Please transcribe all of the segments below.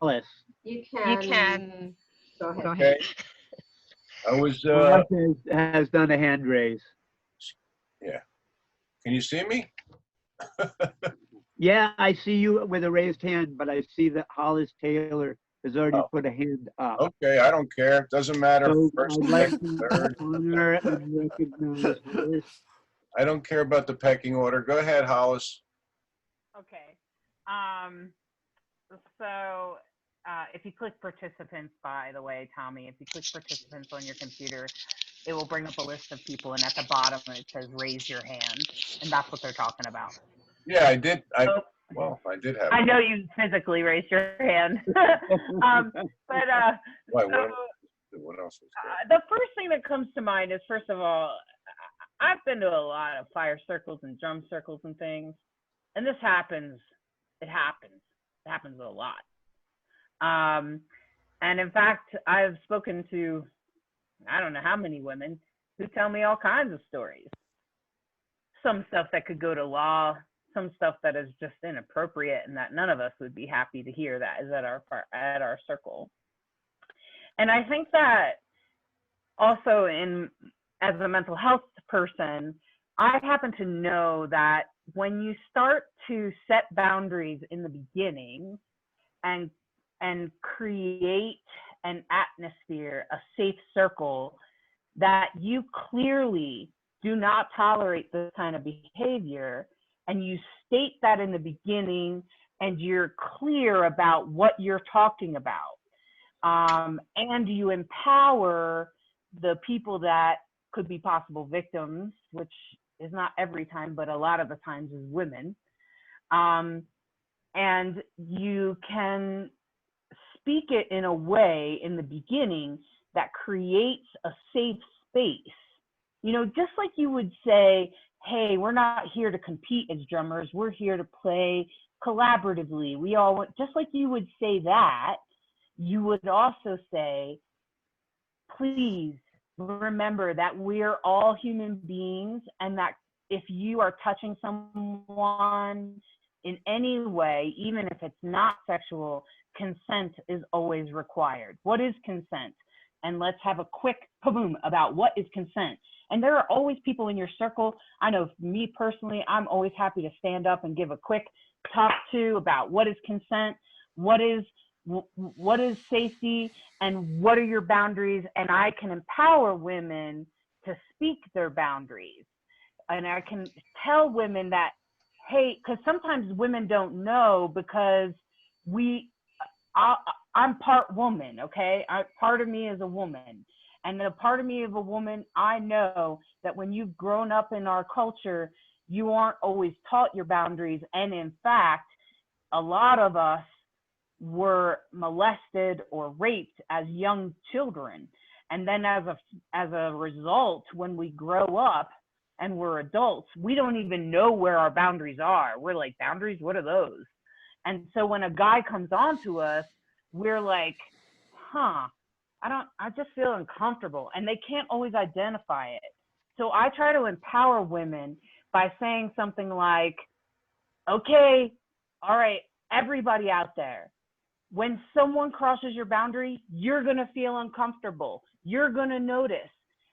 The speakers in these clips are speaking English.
Hollis. You You can. Go ahead. Okay. I was, Hollis has done a hand raise. yeah. Can you see me? Yeah, I see you with a raised hand, but I see that Hollis Taylor has already put a hand up. Okay, I don't care. Doesn't matter. So First, I'd like second, to third. honor and recognize Hollis. I don't care about the pecking order. Go ahead, Hollis. Okay. So if you click participants, by the way, Tommy, if you click participants on your computer, it will bring up a list of people, and at the bottom it says raise your hand, and that's what they're talking about. Yeah, I did. Well, I did have. I know you physically raised your hand. But Why, so, what else was the first thing that comes to mind is, first of all, I've been to a lot of fire circles and drum circles and things, and this happens. It happens a lot. And in fact, I've spoken to, I don't know how many women who tell me all kinds of stories. Some stuff that could go to law, some stuff that is just inappropriate and that none of us would be happy to hear that is at our circle. And I think that also as a mental health person, I happen to know that when you start to set boundaries in the beginning and create an atmosphere, a safe circle, that you clearly do not tolerate this kind of behavior, and you state that in the beginning, and you're clear about what you're talking about, and you empower the people that could be possible victims, which is not every time, but a lot of the times is women, and you can speak it in a way in the beginning that creates a safe space. You know, just like you would say, hey, we're not here to compete as drummers, we're here to play collaboratively. We all want, just like you would say that, you would also say, please remember that we're all human beings, and that if you are touching someone in any way, even if it's not sexual, consent is always required. What is consent? And let's have a quick boom about what is consent. And there are always people in your circle. I know me personally, I'm always happy to stand up and give a quick talk to about what is consent, what is safety, and what are your boundaries. And I can empower women to speak their boundaries. And I can tell women that, hey, because sometimes women don't know, because I'm part woman, okay? Part of me is a woman. And the part of me of a woman, I know that when you've grown up in our culture, you aren't always taught your boundaries. And in fact, a lot of us were molested or raped as young children. And then as a result, when we grow up and we're adults, we don't even know where our boundaries are. We're like, boundaries, what are those? And so when a guy comes on to us, we're like, I just feel uncomfortable, and they can't always identify it. So I try to empower women by saying something like, okay, all right, everybody out there, when someone crosses your boundary, you're gonna feel uncomfortable. You're gonna notice.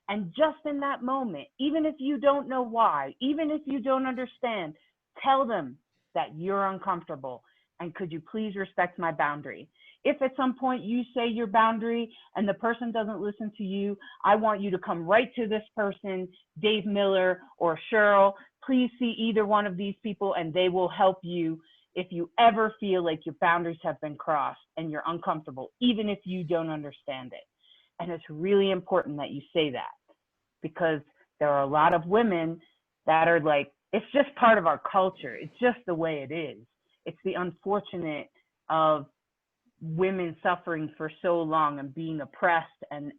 And just in that moment, even if you don't know why, even if you don't understand, tell them that you're uncomfortable. And could you please respect my boundary? If at some point you say your boundary and the person doesn't listen to you, I want you to come right to this person, Dave Miller or Cheryl. Please see either one of these people, and they will help you if you ever feel like your boundaries have been crossed and you're uncomfortable, even if you don't understand it. And it's really important that you say that, because there are a lot of women that are like, it's just part of our culture. It's just the way it is. It's the unfortunate of women suffering for so long and being oppressed and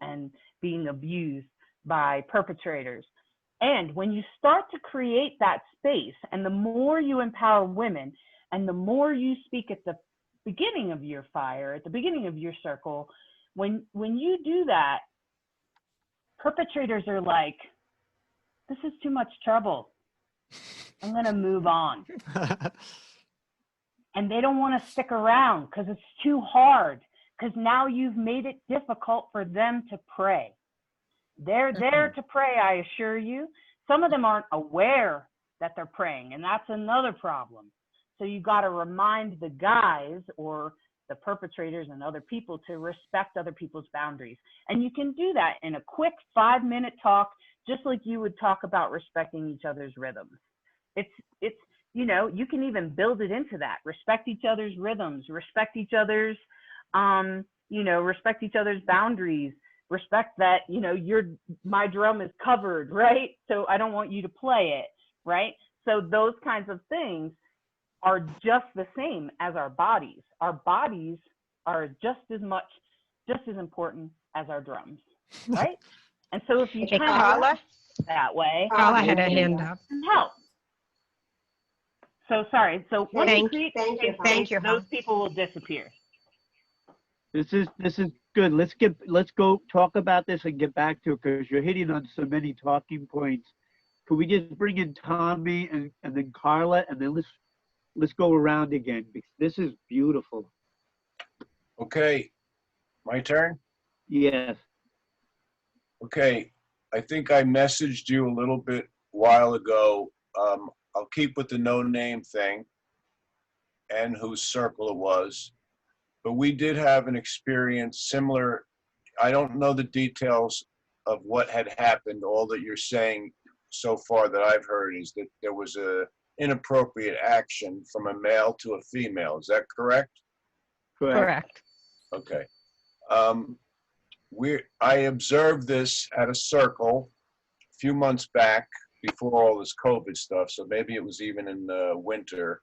being abused by perpetrators. And when you start to create that space, and the more you empower women, and the more you speak at the beginning of your fire, at the beginning of your circle, when you do that, perpetrators are like, this is too much trouble. I'm gonna move on. and they don't want to stick around because it's too hard, because now you've made it difficult for them to pray. They're there to pray, I assure you. Some of them aren't aware that they're praying, and that's another problem. So you got to remind the guys or the perpetrators and other people to respect other people's boundaries. And you can do that in a quick 5-minute talk, just like you would talk about respecting each other's rhythms. It's you know, you can even build it into that. Respect each other's rhythms, respect each other's, you know, respect each other's boundaries, respect that, you know, my drum is covered, right? So I don't want you to play it, right? So those kinds of things are just the same as our bodies. Our bodies are just as important as our drums, right? And so if you Okay, kind of Carla? that way, Carla had a hand up. help. So sorry. So when we create Thank you. those people will disappear. This is good. Let's go talk about this and get back to it, because you're hitting on so many talking points. Could we just bring in Tommy and then Carla, and then let's go around again, because this is beautiful. Okay, my turn? Yes. Okay, I think I messaged you a little bit while ago. I'll keep with the no name thing and whose circle it was, but we did have an experience similar. I don't know the details of what had happened. All that you're saying so far that I've heard is that there was a inappropriate action from a male to a female. Is that correct? Correct. Okay. I observed this at a circle a few months back before all this COVID stuff, so maybe it was even in the winter,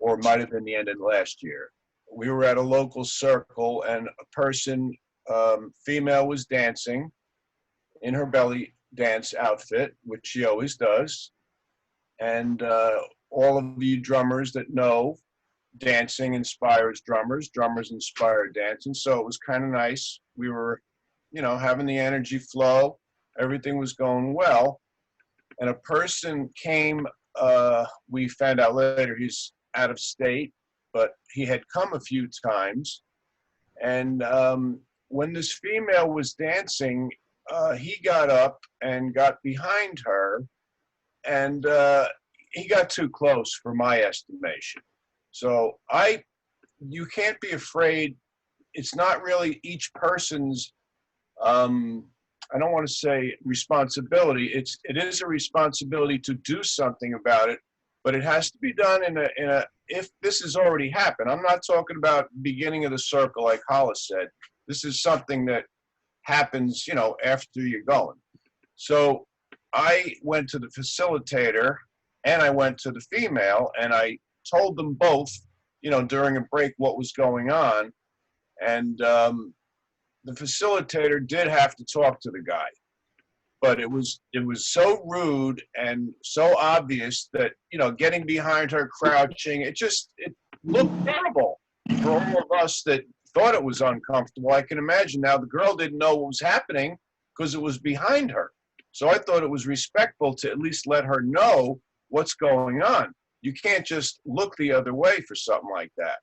or it might have been the end of last year. We were at a local circle, and a person, female, was dancing in her belly dance outfit, which she always does. And all of you drummers that know, dancing inspires drummers, drummers inspire dancing. So it was kind of nice. We were, you know, having the energy flow. Everything was going well. And a person came, we found out later he's out of state, but he had come a few times. And when this female was dancing, he got up and got behind her, and he got too close for my estimation. So you can't be afraid. It's not really each person's, I don't want to say responsibility. It is a responsibility to do something about it, but it has to be done in a if this has already happened. I'm not talking about beginning of the circle like Hollis said. This is something that happens, you know, after you're going. So I went to the facilitator and I went to the female, and I told them both, you know, during a break what was going on. And the facilitator did have to talk to the guy, but it was so rude and so obvious that, you know, getting behind her, crouching, it looked terrible for all of us that thought it was uncomfortable. I can imagine now the girl didn't know what was happening because it was behind her. So I thought it was respectful to at least let her know what's going on. You can't just look the other way for something like that.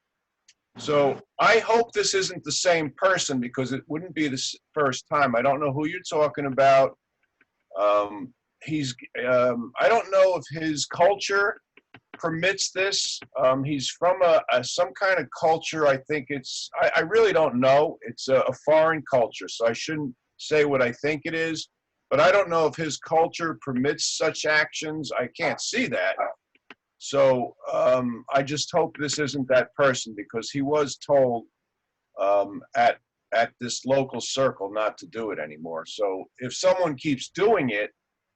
So I hope this isn't the same person, because it wouldn't be the first time. I don't know who you're talking about. I don't know if his culture permits this. He's from some kind of culture. I think I really don't know. It's a foreign culture, so I shouldn't say what I think it is. But I don't know if his culture permits such actions. I can't see that. So I just hope this isn't that person, because he was told at this local circle not to do it anymore. So if someone keeps doing it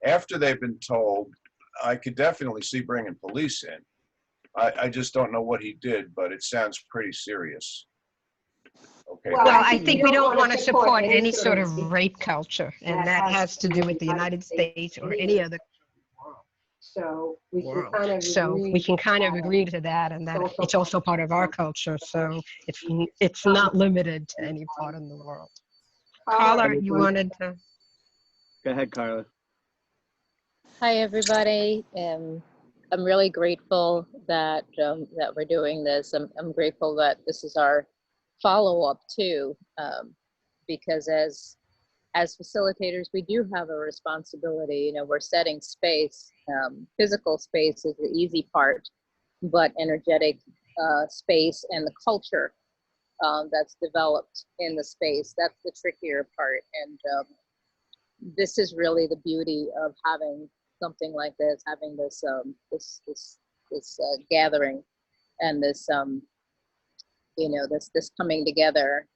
after they've been told, I could definitely see bringing police in. I just don't know what he did, but it sounds pretty serious. Okay. Well, I think we don't want to support any sort of rape culture, and that has to do with the United States or any other So we can world. kind of So agree we can kind of agree to that, and that it's also part of our culture. So it's not limited to any part in the world. Carla, you wanted to? Go ahead, Carla. Hi, everybody. I'm really grateful that that we're doing this. I'm grateful that this is our follow-up too, because as facilitators, we do have a responsibility. You know, we're setting space. Physical space is the easy part, but energetic space and the culture that's developed in the space, that's the trickier part. And this is really the beauty of having something like this, having this this gathering, and this you know, this coming together,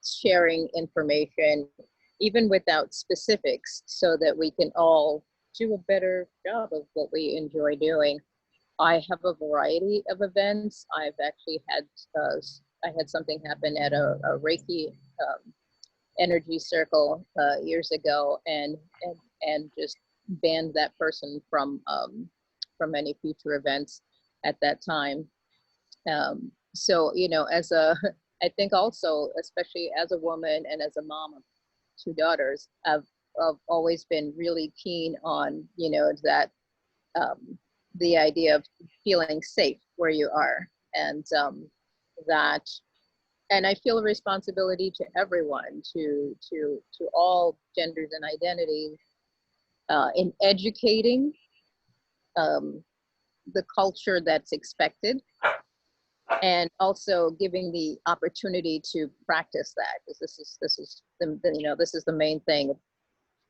sharing information, even without specifics, so that we can all do a better job of what we enjoy doing. I have a variety of events. I've actually had I had something happen at a Reiki energy circle years ago, and just banned that person from any future events at that time. So, you know, as a, I think also, especially as a woman and as a mom of 2 daughters, I've always been really keen on, you know, that the idea of feeling safe where you are, and that, and I feel a responsibility to everyone, to all genders and identities, in educating the culture that's expected, and also giving the opportunity to practice that, because this is the, you know, this is the main thing.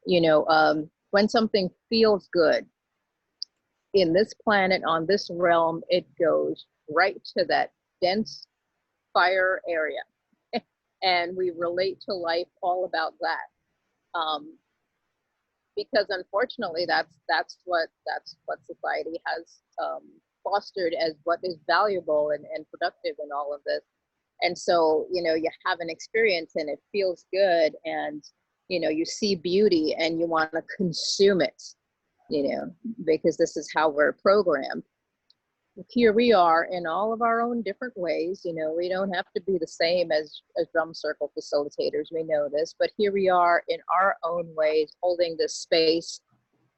You know, when something feels good in this planet, on this realm, it goes right to that dense fire area, and we relate to life all about that. Because unfortunately, that's what society has fostered as what is valuable and productive in all of this. And so, you know, you have an experience and it feels good, and, you know, you see beauty and you want to consume it, you know, because this is how we're programmed. Here we are in all of our own different ways. You know, we don't have to be the same as drum circle facilitators. We know this, but here we are in our own ways, holding this space,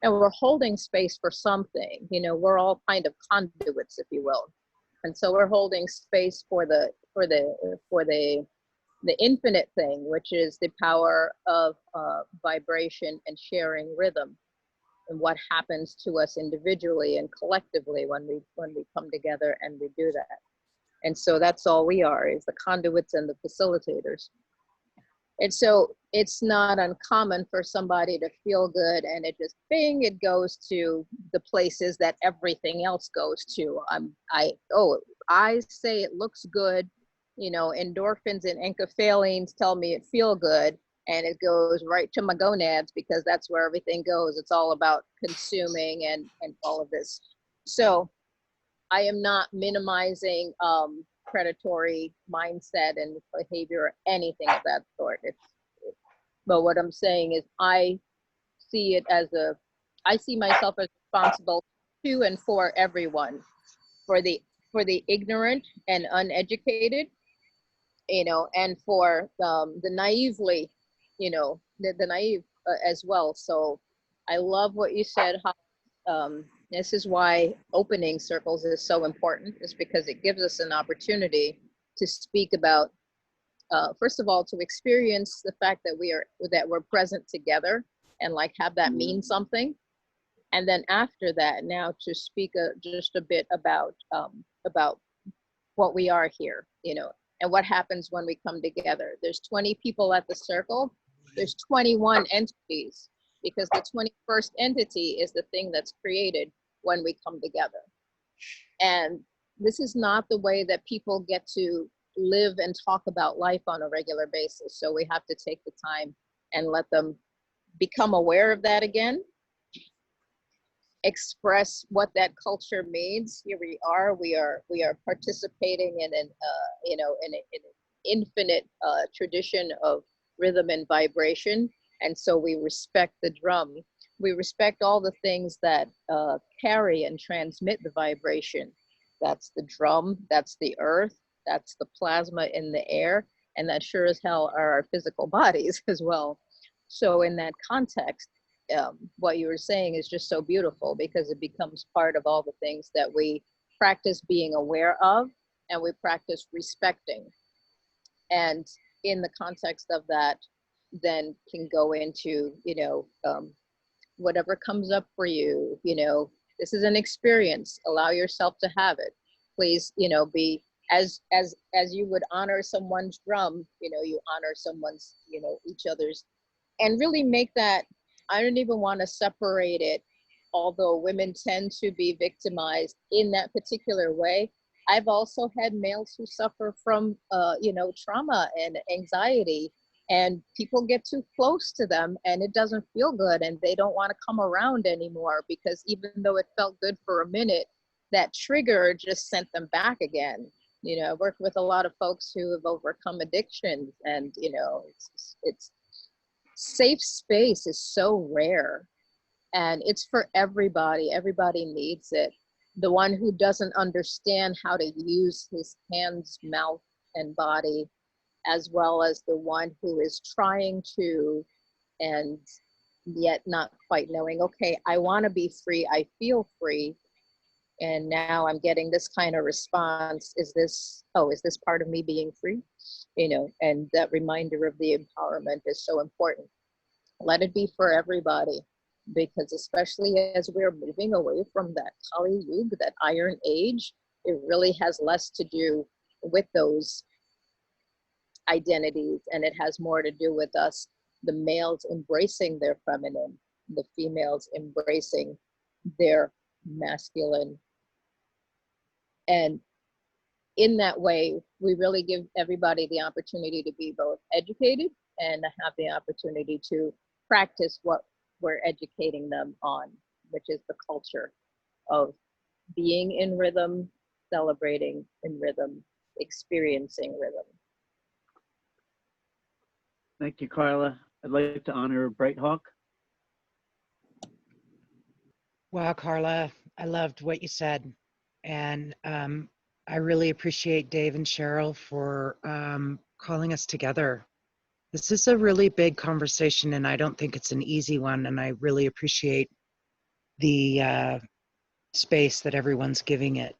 and we're holding space for something. You know, we're all kind of conduits, if you will, and so we're holding space for the infinite thing, which is the power of vibration and sharing rhythm, and what happens to us individually and collectively when we come together and we do that. And so that's all we are, is the conduits and the facilitators. And so it's not uncommon for somebody to feel good and it just bing, it goes to the places that everything else goes to. I say it looks good, you know, endorphins and enkephalines tell me it feel good, and it goes right to my gonads, because that's where everything goes. It's all about consuming and all of this. So I am not minimizing predatory mindset and behavior or anything of that sort. But what I'm saying is I see myself as responsible to and for everyone, for the ignorant and uneducated, you know, and for the naively, you know, the naive as well. So I love what you said, how this is why opening circles is so important, is because it gives us an opportunity to speak about, first of all, to experience the fact that we're present together, and like have that mean something. And then after that, now to speak just a bit about what we are here, you know, and what happens when we come together. There's 20 people at the circle. There's 21 entities, because the 21st entity is the thing that's created when we come together. And this is not the way that people get to live and talk about life on a regular basis. So we have to take the time and let them become aware of that again, express what that culture means. Here we are participating in an in an infinite tradition of rhythm and vibration. And so we respect the drum. We respect all the things that carry and transmit the vibration. That's the drum, that's the earth, that's the plasma in the air, and that sure as hell are our physical bodies as well. So in that context, what you were saying is just so beautiful, because it becomes part of all the things that we practice being aware of and we practice respecting. And in the context of that, then can go into, whatever comes up for you, this is an experience, allow yourself to have it. Please, be as you would honor someone's drum, you honor someone's, each other's, and really make that. I don't even want to separate it, although women tend to be victimized in that particular way. I've also had males who suffer from, trauma and anxiety, and people get too close to them and it doesn't feel good and they don't want to come around anymore, because even though it felt good for a minute, that trigger just sent them back again. I work with a lot of folks who have overcome addictions, and, it's safe space is so rare, and it's for everybody. Everybody needs it. The one who doesn't understand how to use his hands, mouth, and body, as well as the one who is trying to, and yet not quite knowing, okay, I want to be free, I feel free, and now I'm getting this kind of response. Is this part of me being free? And that reminder of the empowerment is so important. Let it be for everybody, because especially as we're moving away from that Kali Yuga, that Iron Age, it really has less to do with those identities, and it has more to do with us, the males embracing their feminine, the females embracing their masculine. And in that way, we really give everybody the opportunity to be both educated and have the opportunity to practice what we're educating them on, which is the culture of being in rhythm, celebrating in rhythm, experiencing rhythm. Thank you, Carla. I'd like to honor Bright Hawk. Wow, Carla, I loved what you said. And I really appreciate Dave and Cheryl for calling us together. This is a really big conversation, and I don't think it's an easy one. And I really appreciate the space that everyone's giving it.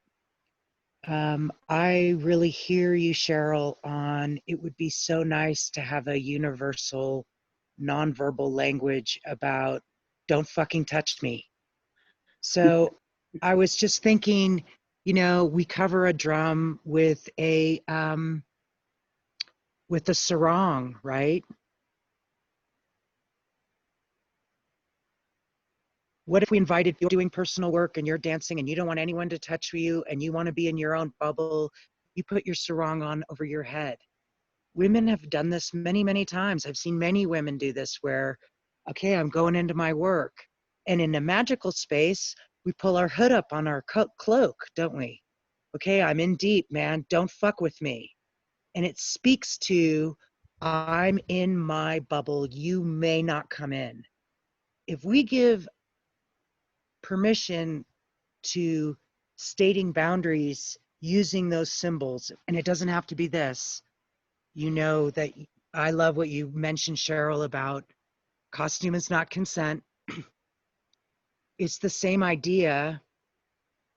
I really hear you, Cheryl, on it would be so nice to have a universal nonverbal language about don't fucking touch me. So I was just thinking, we cover a drum with a sarong, right? What if we invited you doing personal work and you're dancing and you don't want anyone to touch you and you want to be in your own bubble? You put your sarong on over your head. Women have done this many, many times. I've seen many women do this where, okay, I'm going into my work. And in a magical space, we pull our hood up on our cloak, don't we? Okay, I'm in deep, man. Don't fuck with me. And it speaks to, I'm in my bubble. You may not come in. If we give permission to stating boundaries using those symbols, and it doesn't have to be this, that I love what you mentioned, Cheryl, about costume is not consent. It's the same idea,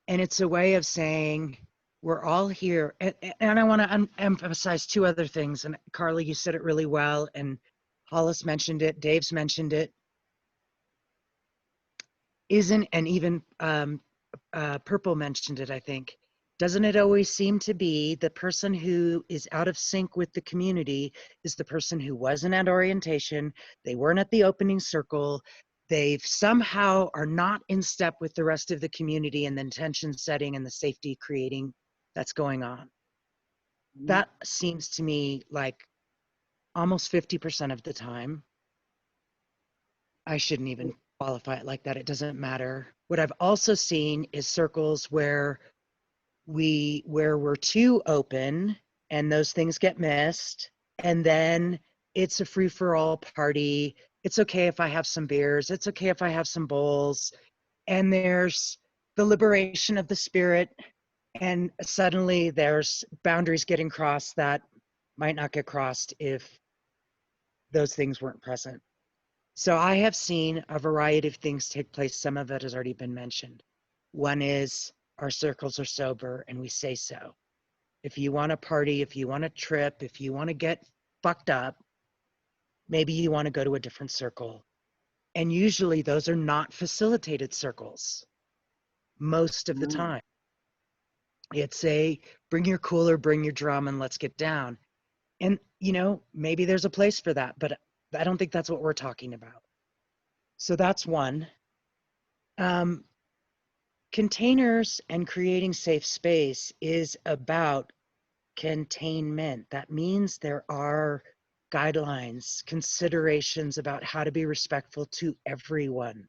and it's a way of saying we're all here. And I want to emphasize two other things. And Carly, you said it really well, and Hollis mentioned it, Dave's mentioned it. And even Purple mentioned it, I think. Doesn't it always seem to be the person who is out of sync with the community is the person who wasn't at orientation, they weren't at the opening circle, they've somehow are not in step with the rest of the community and the intention setting and the safety creating that's going on. That seems to me like almost 50% of the time. I shouldn't even qualify it like that. It doesn't matter. What I've also seen is circles where we're too open and those things get missed, and then it's a free-for-all party. It's okay if I have some beers, it's okay if I have some bowls, and there's the liberation of the spirit, and suddenly there's boundaries getting crossed that might not get crossed if those things weren't present. So I have seen a variety of things take place. Some of it has already been mentioned. One is our circles are sober and we say so. If you want to party, if you want to trip, if you want to get fucked up, maybe you want to go to a different circle. And usually those are not facilitated circles most of the time. It's a bring your cooler, bring your drum, and let's get down. And, maybe there's a place for that, but I don't think that's what we're talking about. So that's one. Containers and creating safe space is about containment. That means there are guidelines, considerations about how to be respectful to everyone.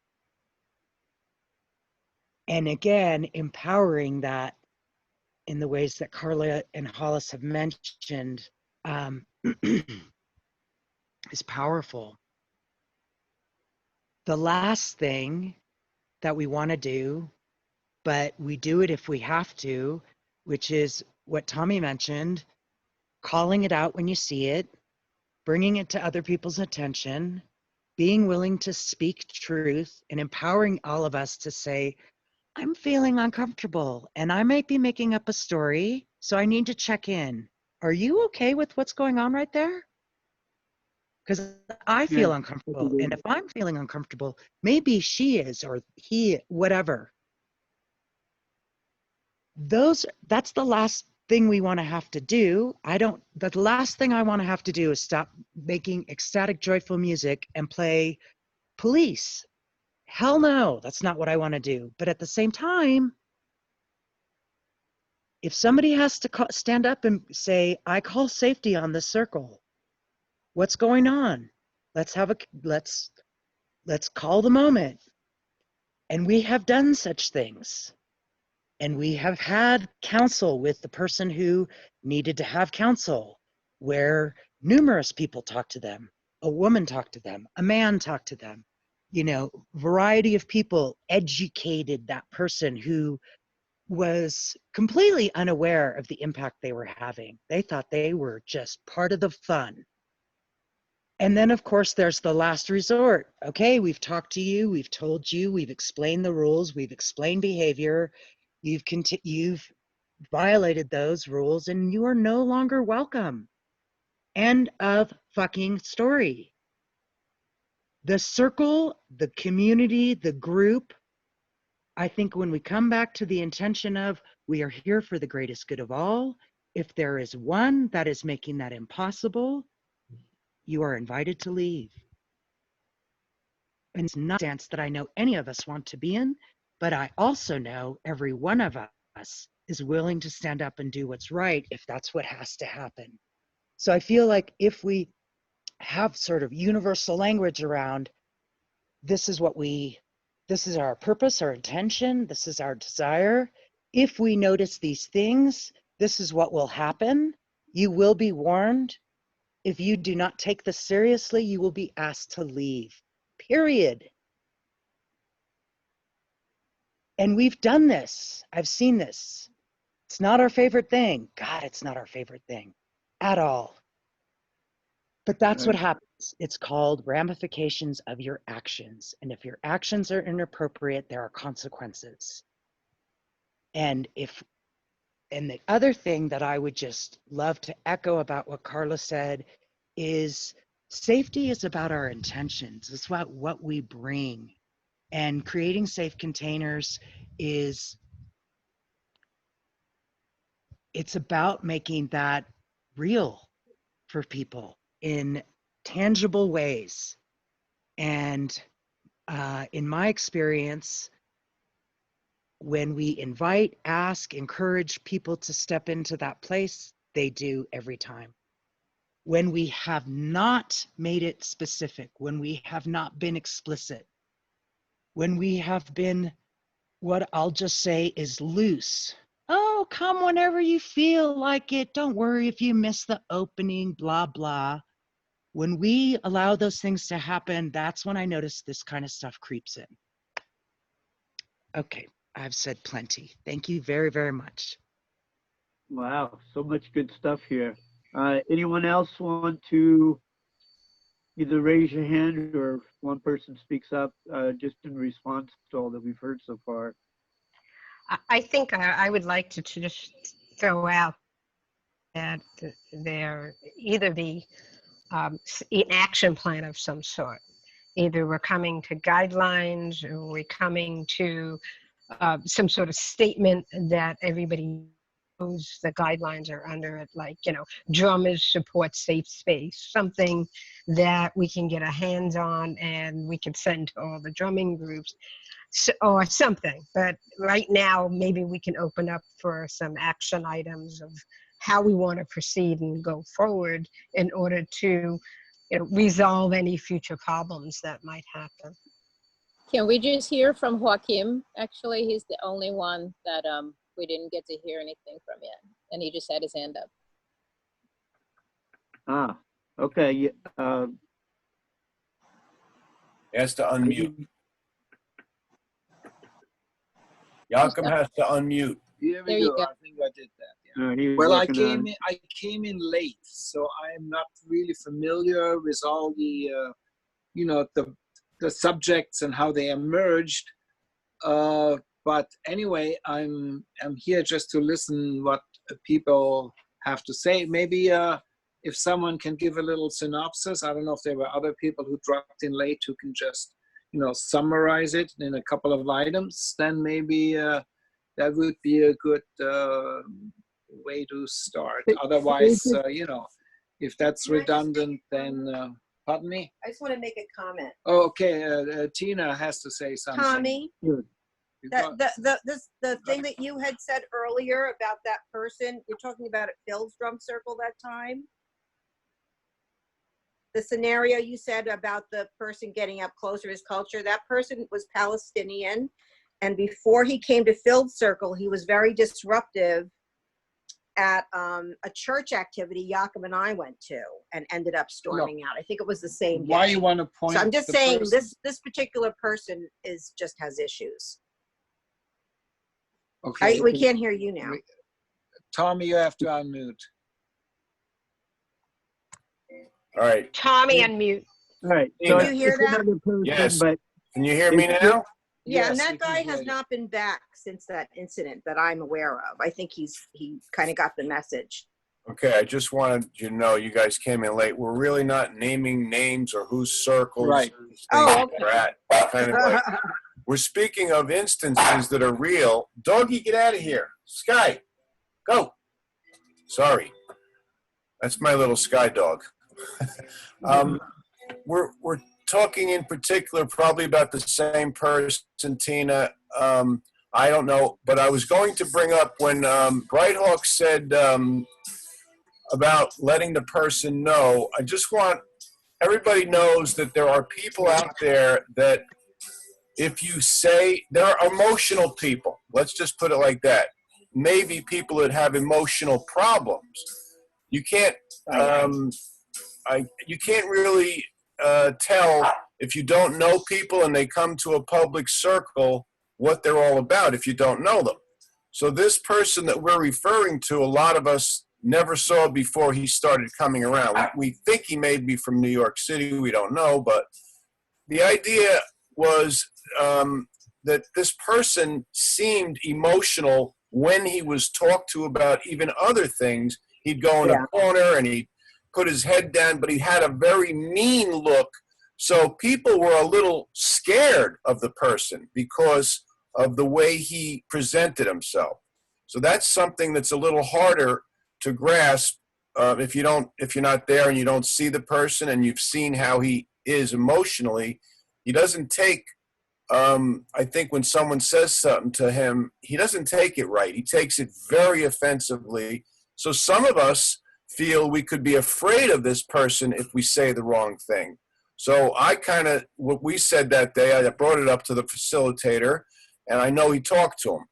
And again, empowering that in the ways that Carla and Hollis have mentioned is powerful. The last thing that we want to do, but we do it if we have to, which is what Tommy mentioned, calling it out when you see it, bringing it to other people's attention, being willing to speak truth, and empowering all of us to say, I'm feeling uncomfortable and I might be making up a story, so I need to check in. Are you okay with what's going on right there? Because I feel uncomfortable. And if I'm feeling uncomfortable, maybe she is or he, whatever. That's the last thing we want to have to do. The last thing I want to have to do is stop making ecstatic, joyful music and play police. Hell no, that's not what I want to do. But at the same time, if somebody has to stand up and say, I call safety on this circle, what's going on? Let's call the moment. And we have done such things. And we have had counsel with the person who needed to have counsel, where numerous people talked to them. A woman talked to them, a man talked to them. Variety of people educated that person who was completely unaware of the impact they were having. They thought they were just part of the fun. And then, of course, there's the last resort. Okay, we've talked to you, we've told you, we've explained the rules, we've explained behavior, you've violated those rules, and you are no longer welcome. End of fucking story. The circle, the community, the group, I think when we come back to the intention of we are here for the greatest good of all, if there is one that is making that impossible, you are invited to leave. And it's not a stance that I know any of us want to be in, but I also know every one of us is willing to stand up and do what's right if that's what has to happen. So I feel like if we have sort of universal language around this is our purpose, our intention, this is our desire. If we notice these things, this is what will happen. You will be warned. If you do not take this seriously, you will be asked to leave, period. And we've done this. I've seen this. It's not our favorite thing. God, it's not our favorite thing at all. But that's what happens. It's called ramifications of your actions. And if your actions are inappropriate, there are consequences. And the other thing that I would just love to echo about what Carla said is safety is about our intentions. It's about what we bring. And creating safe containers it's about making that real for people in tangible ways. And in my experience, when we invite, ask, encourage people to step into that place, they do every time. When we have not made it specific, when we have not been explicit, when we have been what I'll just say is loose. Oh, come whenever you feel like it. Don't worry if you miss the opening, blah, blah. When we allow those things to happen, that's when I notice this kind of stuff creeps in. Okay, I've said plenty. Thank you very, very much. Wow, so much good stuff here. Anyone else want to either raise your hand or if one person speaks up, just in response to all that we've heard so far. I think I would like to just throw out that there either be an action plan of some sort. Either we're coming to guidelines or we're coming to some sort of statement that everybody knows the guidelines are under it, like, drummers support safe space, something that we can get our hands on and we can send to all the drumming groups. So, or something, but right now maybe we can open up for some action items of how we want to proceed and go forward in order to resolve any future problems that might happen. Can we just hear from Joaquim? Actually, he's the only one that we didn't get to hear anything from yet, and he just had his hand up. Ah, okay. He has to unmute. Joachim has to unmute. Here There we you go. go. I think I did that. Yeah. he was Well, I working on- came in late, so I'm not really familiar with all the, the subjects and how they emerged. But anyway, I'm here just to listen what people have to say. Maybe if someone can give a little synopsis. I don't know if there were other people who dropped in late who can just, summarize it in a couple of items. Then maybe that would be a good way to start. Otherwise, if that's redundant, then pardon me. I just want to make a comment. Oh, okay. Tina has to say something. Tommy, You got- the thing that you had said earlier about that person, you're talking about at Phil's drum circle that time? The scenario you said about the person getting up closer to his culture, that person was Palestinian. And before he came to Phil's circle, he was very disruptive at a church activity Joachim and I went to and ended up storming out. I think it was the same Why day. you want to point? So I'm just the saying person? this particular person just has issues. Okay. We can't hear you now. Tommy, you have to unmute. All right. Tommy, unmute. All right. Did So you hear it's that? another person, Yes. But Can you hear me now? Yeah, and Yes, that we can guy hear has you. not been back since that incident that I'm aware of. I think he kind of got the message. Okay, I just wanted you to know you guys came in late. We're really not naming names or whose circles Right. these Oh, things are at. Kind of like, we're speaking of instances that are real. Doggy, get out of here. Sky, go. Sorry. That's my little Sky dog. We're talking in particular probably about the same person, Tina. I don't know, but I was going to bring up when Brighthawk said about letting the person know. I just want everybody knows that there are people out there that if you say, there are emotional people, let's just put it like that. Maybe people that have emotional problems. You can't you can't really tell if you don't know people and they come to a public circle what they're all about if you don't know them. So this person that we're referring to, a lot of us never saw before he started coming around. We think he may be from New York City. We don't know, but the idea was that this person seemed emotional when he was talked to about even other things. He'd go in a corner and he'd put his head down, but he had a very mean look. So people were a little scared of the person because of the way he presented himself. So that's something that's a little harder to grasp if you're not there and you don't see the person and you've seen how he is emotionally. He doesn't take, I think when someone says something to him, he doesn't take it right. He takes it very offensively. So some of us feel we could be afraid of this person if we say the wrong thing. So what we said that day, I brought it up to the facilitator, and I know he talked to him.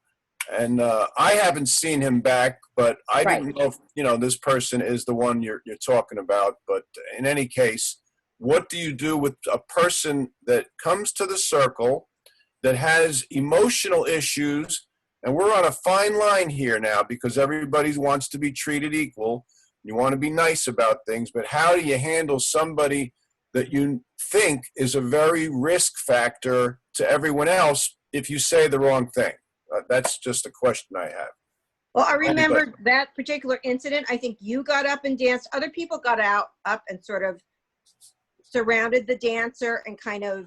And I haven't seen him back, but I didn't know if, this person is the one you're talking about. But in any case, what do you do with a person that comes to the circle that has emotional issues? And we're on a fine line here now because everybody wants to be treated equal. You want to be nice about things, but how do you handle somebody that you think is a very risk factor to everyone else if you say the wrong thing? That's just a question I have. Well, I remember that particular incident. I think you got up and danced. Other people got up and sort of surrounded the dancer and kind of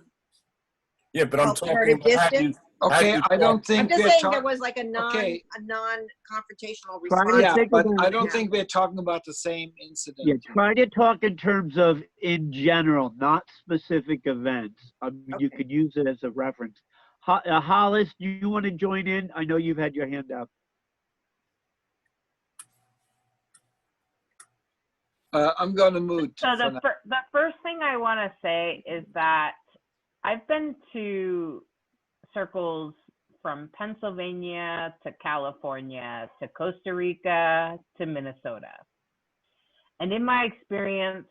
Yeah, but I'm helped her to talking about how you, distance. Okay, I don't I'm think just we're saying there talking. was like a Okay. non-confrontational Try to response. Yeah, think but about I it. don't think we're talking about the same incident. Yeah, try to talk in terms of in general, not specific events. I mean, you Okay. could use it as a reference. Hollis, do you want to join in? I know you've had your hand up. I'm going to mute. So for now. the first thing I want to say is that I've been to circles from Pennsylvania to California to Costa Rica to Minnesota. And in my experience,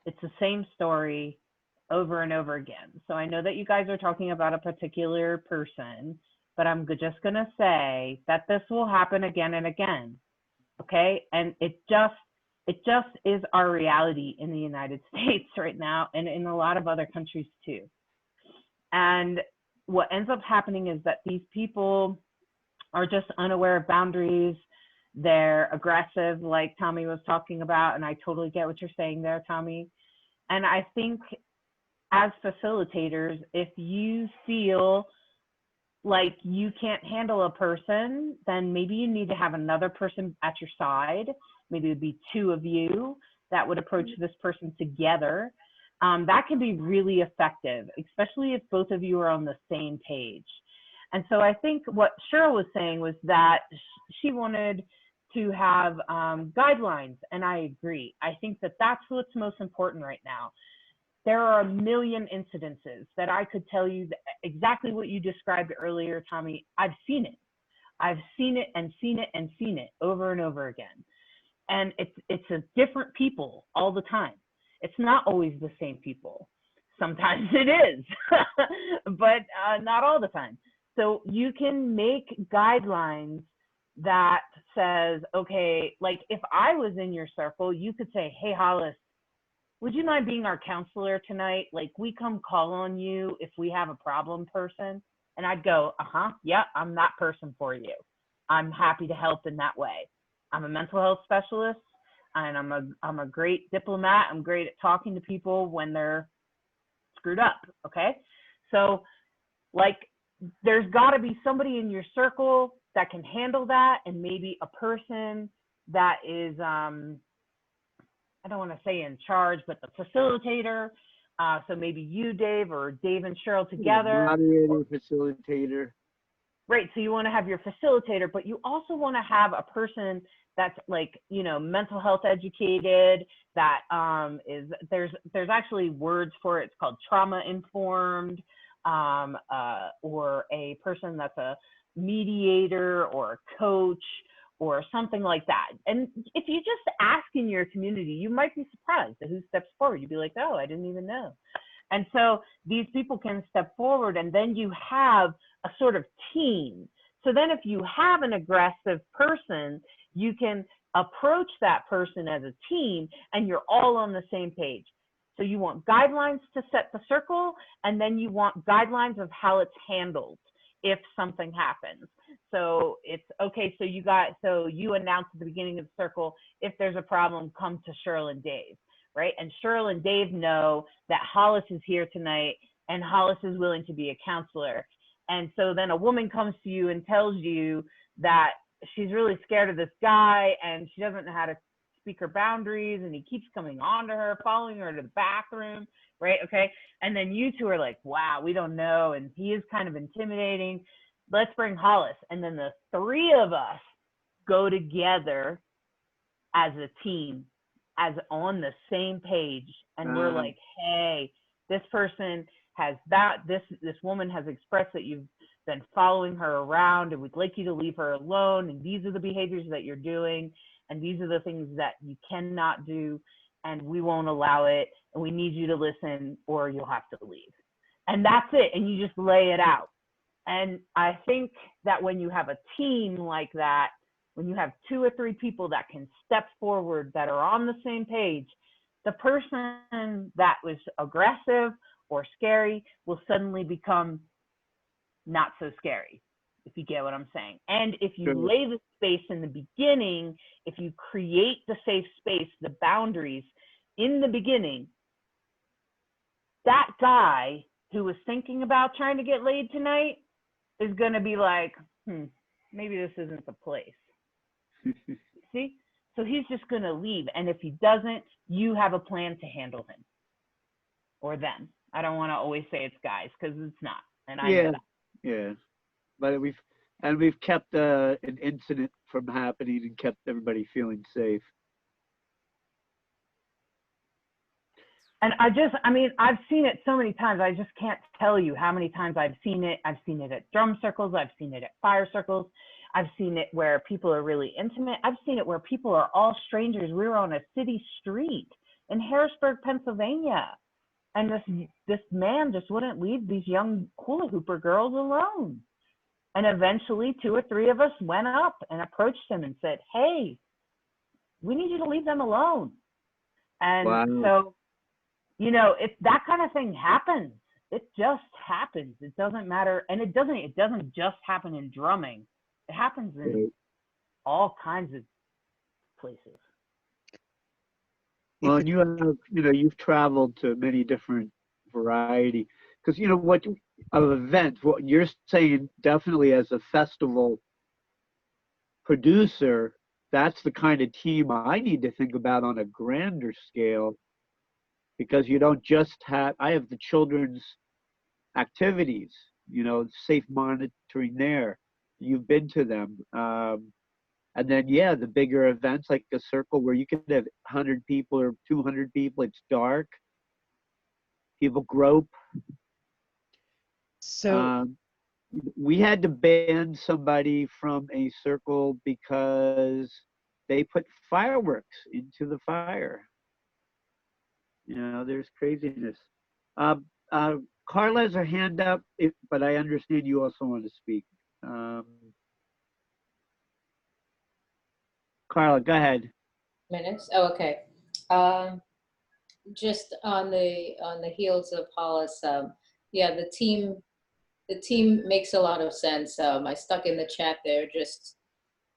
it's the same story over and over again. So I know that you guys are talking about a particular person, but I'm just going to say that this will happen again and again. Okay? And it just is our reality in the United States right now, and in a lot of other countries too. And what ends up happening is that these people are just unaware of boundaries. They're aggressive, like Tommy was talking about, and I totally get what you're saying there, Tommy. And I think as facilitators, if you feel like you can't handle a person, then maybe you need to have another person at your side. Maybe it would be two of you that would approach this person together. That can be really effective, especially if both of you are on the same page. And so I think what Cheryl was saying was that she wanted to have guidelines, and I agree. I think that that's what's most important right now. There are a million incidences that I could tell you exactly what you described earlier, Tommy. I've seen it. I've seen it and seen it and seen it over and over again. And it's a different people all the time. It's not always the same people. Sometimes it is, but not all the time. So you can make guidelines that says, okay, like if I was in your circle, you could say, hey, Hollis, would you mind being our counselor tonight? Like we come call on you if we have a problem person. And I'd go, yeah, I'm that person for you. I'm happy to help in that way. I'm a mental health specialist, and I'm a great diplomat. I'm great at talking to people when they're screwed up, okay? So like there's got to be somebody in your circle that can handle that, and maybe a person that is, I don't want to say in charge, but the facilitator. So maybe you, Dave, or Dave and Cheryl together. Moderator, facilitator. Right, so you want to have your facilitator, but you also want to have a person that's like, you know, mental health educated, that there's actually words for it. It's called trauma informed, or a person that's a mediator or a coach or something like that. And if you just ask in your community, you might be surprised at who steps forward. You'd be like, oh, I didn't even know. And so these people can step forward, and then you have a sort of team. So then if you have an aggressive person, you can approach that person as a team, and you're all on the same page. So you want guidelines to set the circle, and then you want guidelines of how it's handled if something happens. So it's okay, so you announce at the beginning of the circle, if there's a problem, come to Cheryl and Dave. Right? And Cheryl and Dave know that Hollis is here tonight, and Hollis is willing to be a counselor. And so then a woman comes to you and tells you that she's really scared of this guy, and she doesn't know how to speak her boundaries, and he keeps coming on to her, following her to the bathroom, right? Okay. And then you two are like, wow, we don't know. And he is kind of intimidating. Let's bring Hollis. And then the three of us go together as a team, as on the same page, and we're like, hey, this person has this woman has expressed that you've been following her around, and we'd like you to leave her alone, and these are the behaviors that you're doing, and these are the things that you cannot do, and we won't allow it, and we need you to listen, or you'll have to leave. And that's it, and you just lay it out. And I think that when you have a team like that, when you have 2 or 3 people that can step forward, that are on the same page, the person that was aggressive or scary will suddenly become not so scary, if you get what I'm saying. And if you Sure. lay the space in the beginning, if you create the safe space, the boundaries in the beginning, that guy who was thinking about trying to get laid tonight is going to be like, maybe this isn't the place. See? So he's just going to leave. And if he doesn't, you have a plan to handle him or them. I don't want to always say it's guys, because it's not. And I know Yeah, that. yeah. But we've kept an incident from happening and kept everybody feeling safe. And I've seen it so many times. I just can't tell you how many times I've seen it. I've seen it at drum circles. I've seen it at fire circles. I've seen it where people are really intimate. I've seen it where people are all strangers. We were on a city street in Harrisburg, Pennsylvania. And this man just wouldn't leave these young hula hooper girls alone. And eventually 2 or 3 of us went up and approached him and said, hey, we need you to leave them alone. And Wow. so, you know, if that kind of thing happens, it just happens. It doesn't matter. And it doesn't just happen in drumming. It happens in Right. all kinds of places. Well, and you've traveled to many different variety, because what of events. What you're saying, definitely as a festival producer, that's the kind of team I need to think about on a grander scale, because you don't just have. I have the children's activities, safe monitoring there. You've been to them. And then, yeah, the bigger events like a circle where you can have 100 people or 200 people. It's dark. People grope. So We had to ban somebody from a circle because they put fireworks into the fire. There's craziness. Carla has her hand up, but I understand you also want to speak. Carla, go ahead. Minutes. Oh, okay. Just on the heels of Hollis, yeah, the team makes a lot of sense. I stuck in the chat there, just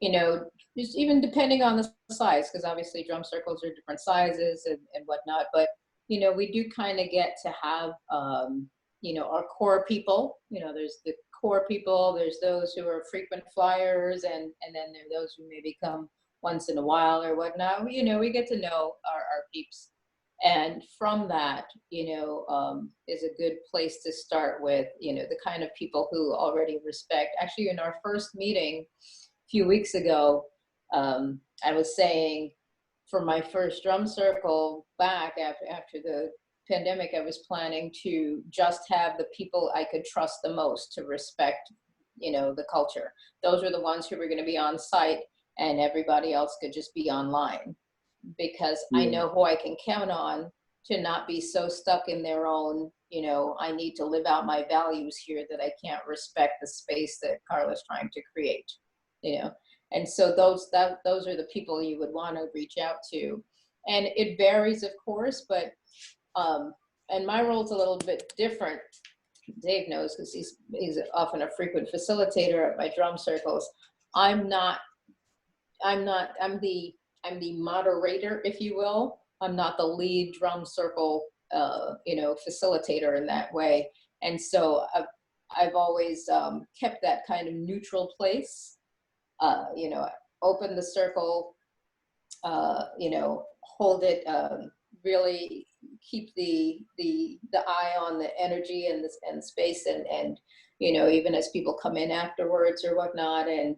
even depending on the size, because obviously drum circles are different sizes and whatnot. But we do kind of get to have our core people. There's the core people. There's those who are frequent flyers, and then there are those who maybe come once in a while or whatnot. We get to know our peeps. And from that, is a good place to start with, the kind of people who already respect. Actually, in our first meeting a few weeks ago, I was saying for my first drum circle back after the pandemic, I was planning to just have the people I could trust the most to respect, the culture. Those are the ones who were going to be on site, and everybody else could just be online. Because I know who I can count on to not be so stuck in their own, I need to live out my values here, that I can't respect the space that Carla's trying to create, And so those are the people you would want to reach out to. And it varies, of course, but, and my role's a little bit different. Dave knows, because he's often a frequent facilitator at my drum circles. I'm the moderator, if you will. I'm not the lead drum circle, facilitator in that way. And so I've always kept that kind of neutral place. Open the circle, hold it, really keep the eye on the energy and space, and even as people come in afterwards or whatnot, and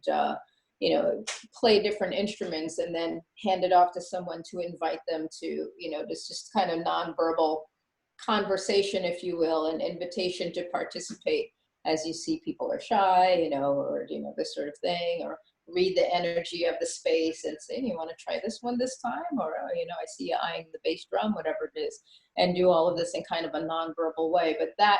play different instruments, and then hand it off to someone to invite them to, this just kind of nonverbal conversation, if you will, an invitation to participate as you see people are shy, or, this sort of thing, or read the energy of the space and say, you want to try this one this time? Or, I see you eyeing the bass drum, whatever it is, and do all of this in kind of a nonverbal way. But that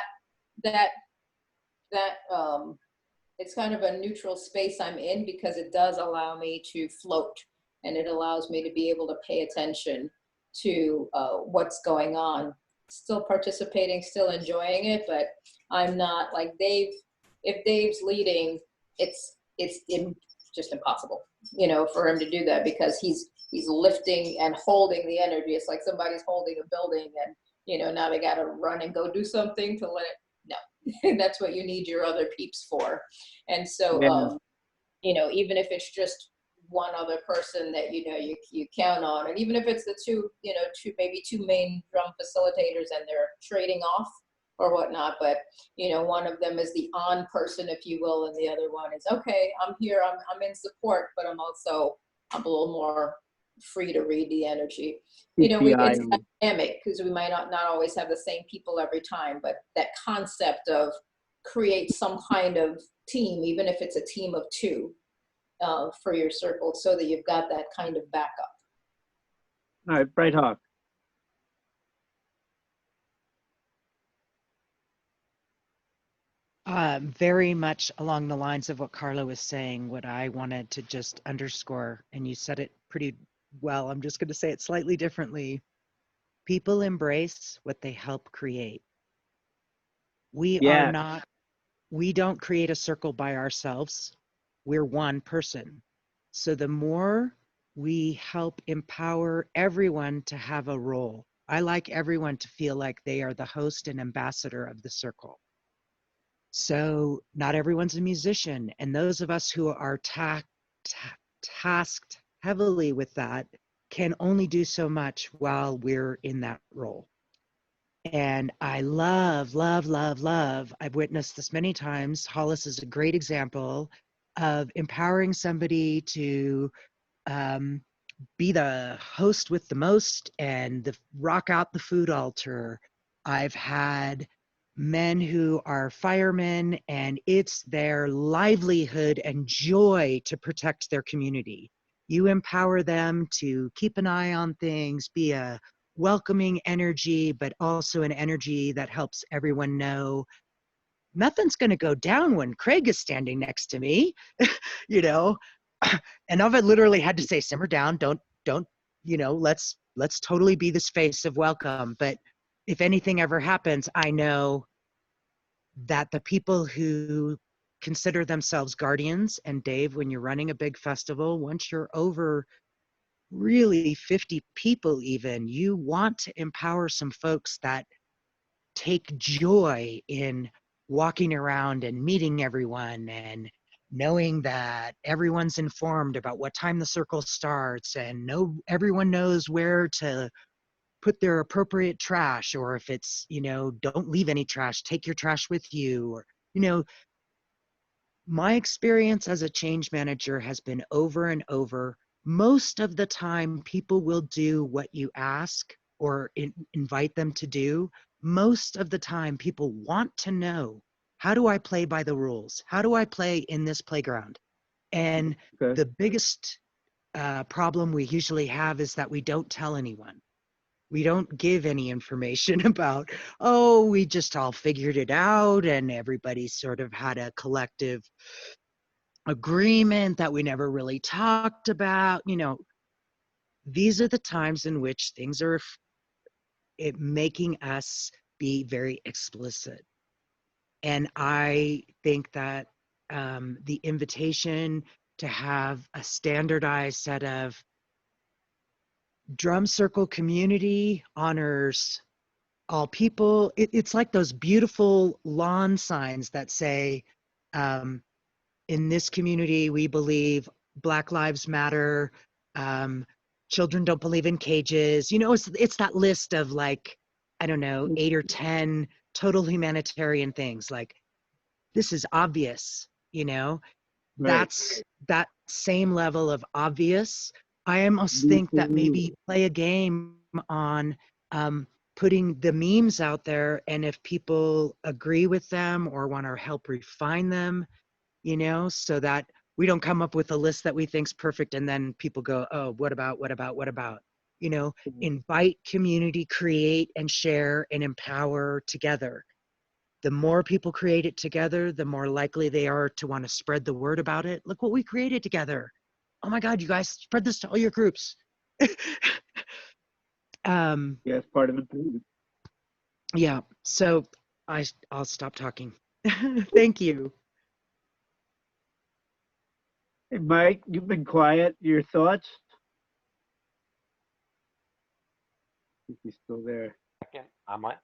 it's kind of a neutral space I'm in, because it does allow me to float, and it allows me to be able to pay attention to what's going on. Still participating, still enjoying it, but I'm not like Dave. If Dave's leading, it's just impossible, you know, for him to do that, because he's lifting and holding the energy. It's like somebody's holding a building, and you know, now they got to run and go do something to let it. No, that's what you need your other peeps for. And so, Yeah. you know, even if it's just one other person that you know you count on, and even if it's the two, you know, maybe two main drum facilitators and they're trading off or whatnot, but you know, one of them is the on person, if you will, and the other one is, okay, I'm here, I'm in support, but I'm a little more free to read the energy. You know, it's PPI. dynamic because we might not always have the same people every time, but that concept of create some kind of team, even if it's a team of two, for your circle, so that you've got that kind of backup. All right, Bright Hawk. Very much along the lines of what Carla was saying, what I wanted to just underscore, and you said it pretty well, I'm just going to say it slightly differently. People embrace what they help create. We don't create a circle by ourselves. We're one person. So the more we help empower everyone to have a role, I like everyone to feel like they are the host and ambassador of the circle. So not everyone's a musician, and those of us who are tasked heavily with that can only do so much while we're in that role. And I love, I've witnessed this many times. Hollis is a great example of empowering somebody to be the host with the most and rock out the food altar. I've had men who are firemen, and it's their livelihood and joy to protect their community. You empower them to keep an eye on things, be a welcoming energy, but also an energy that helps everyone know nothing's going to go down when Craig is standing next to me, you know. And I've literally had to say, simmer down, don't, you know, let's totally be this face of welcome. But if anything ever happens, I know that the people who consider themselves guardians, and Dave, when you're running a big festival, once you're over really 50 people even, you want to empower some folks that take joy in walking around and meeting everyone and knowing that everyone's informed about what time the circle starts, and everyone knows where to put their appropriate trash, or if it's, you know, don't leave any trash, take your trash with you, or, you know, my experience as a change manager has been over and over. Most of the time, people will do what you ask or invite them to do. Most of the time, people want to know, how do I play by the rules? How do I play in this playground? And the biggest problem we usually have is that we don't tell anyone. We don't give any information about, oh, we just all figured it out and everybody sort of had a collective agreement that we never really talked about. You know, these are the times in which things are making us be very explicit. And I think that the invitation to have a standardized set of drum circle community honors all people. It's like those beautiful lawn signs that say, in this community, we believe Black Lives Matter. Children don't believe in cages. You know, it's that list of like, I don't know, 8 or 10 total humanitarian things. Like, this is obvious, you know, that's that same level of obvious. I almost think that maybe play a game on putting the memes out there, and if people agree with them or want to help refine them, you know, so that we don't come up with a list that we think's perfect and then people go, oh, what about, you know, invite community, create and share and empower together. The more people create it together, the more likely they are to want to spread the word about it. Look what we created together. Oh my God, you guys, spread this to all your groups. Yeah, it's part of the plan. Yeah, so I'll stop talking. Thank you. Hey, Mike, you've been quiet. Your thoughts? If he's still there. Second,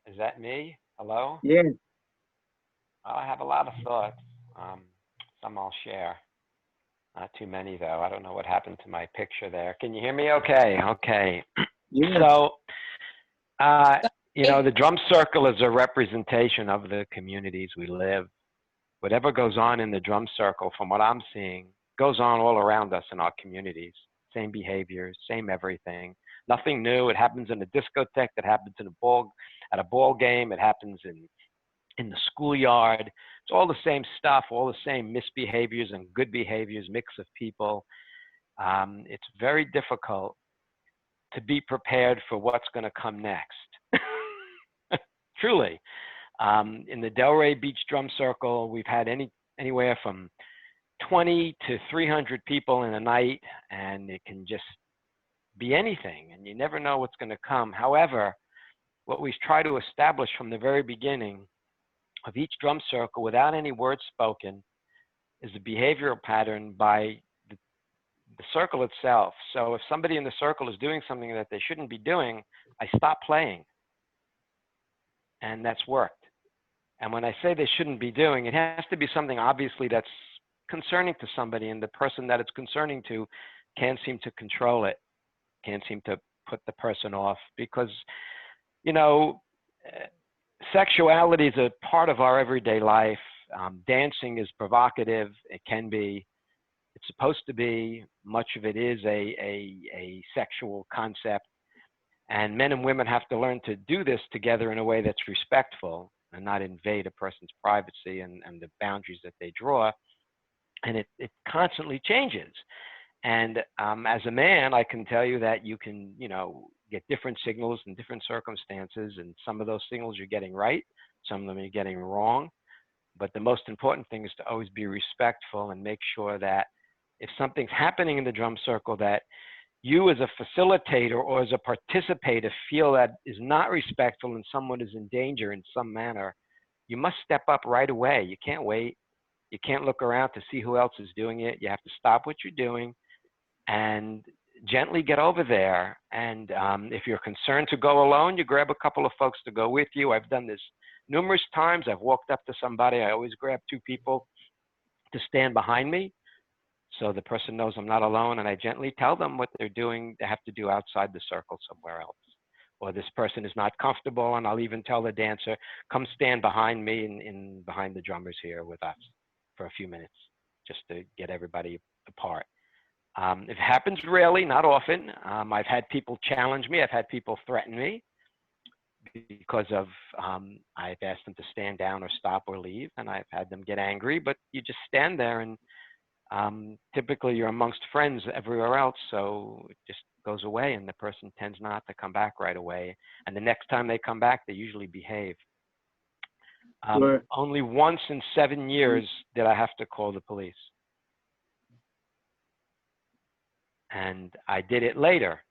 is that me? Hello? Yeah. I have a lot of thoughts. Some I'll share. Not too many, though. I don't know what happened to my picture there. Can you hear me okay? Okay. Yeah. So, the drum circle is a representation of the communities we live. Whatever goes on in the drum circle, from what I'm seeing, goes on all around us in our communities. Same behaviors, same everything. Nothing new. It happens in a discotheque. It happens at a ball game. It happens in the schoolyard. It's all the same stuff, all the same misbehaviors and good behaviors, mix of people. It's very difficult to be prepared for what's going to come next. Truly. In the Delray Beach Drum Circle, we've had anywhere from 20 to 300 people in a night, and it can just be anything, and you never know what's going to come. However, what we try to establish from the very beginning of each drum circle, without any words spoken, is a behavioral pattern by the circle itself. So if somebody in the circle is doing something that they shouldn't be doing, I stop playing. And that's worked. And when I say they shouldn't be doing, it has to be something obviously that's concerning to somebody, and the person that it's concerning to can't seem to control it, can't seem to put the person off, because, sexuality is a part of our everyday life. Dancing is provocative. It can be. It's supposed to be. Much of it is a sexual concept. And men and women have to learn to do this together in a way that's respectful and not invade a person's privacy and the boundaries that they draw. And it constantly changes. And as a man, I can tell you that you can, get different signals in different circumstances. And some of those signals you're getting right, some of them you're getting wrong. But the most important thing is to always be respectful and make sure that if something's happening in the drum circle, that you as a facilitator or as a participator feel that is not respectful and someone is in danger in some manner, you must step up right away. You can't wait. You can't look around to see who else is doing it. You have to stop what you're doing and gently get over there. And if you're concerned to go alone, you grab a couple of folks to go with you. I've done this numerous times. I've walked up to somebody. I always grab 2 people to stand behind me, so the person knows I'm not alone, and I gently tell them what they're doing, they have to do outside the circle somewhere else. Or this person is not comfortable, and I'll even tell the dancer, come stand behind me and behind the drummers here with us for a few minutes, just to get everybody apart. It happens rarely, not often. I've had people challenge me. I've had people threaten me because of I've asked them to stand down or stop or leave, and I've had them get angry, but you just stand there, and typically you're amongst friends everywhere else, so it just goes away, and the person tends not to come back right away. And the next time they come back, they usually behave. Sure. Only once in 7 years did I have to call the police. And I did it later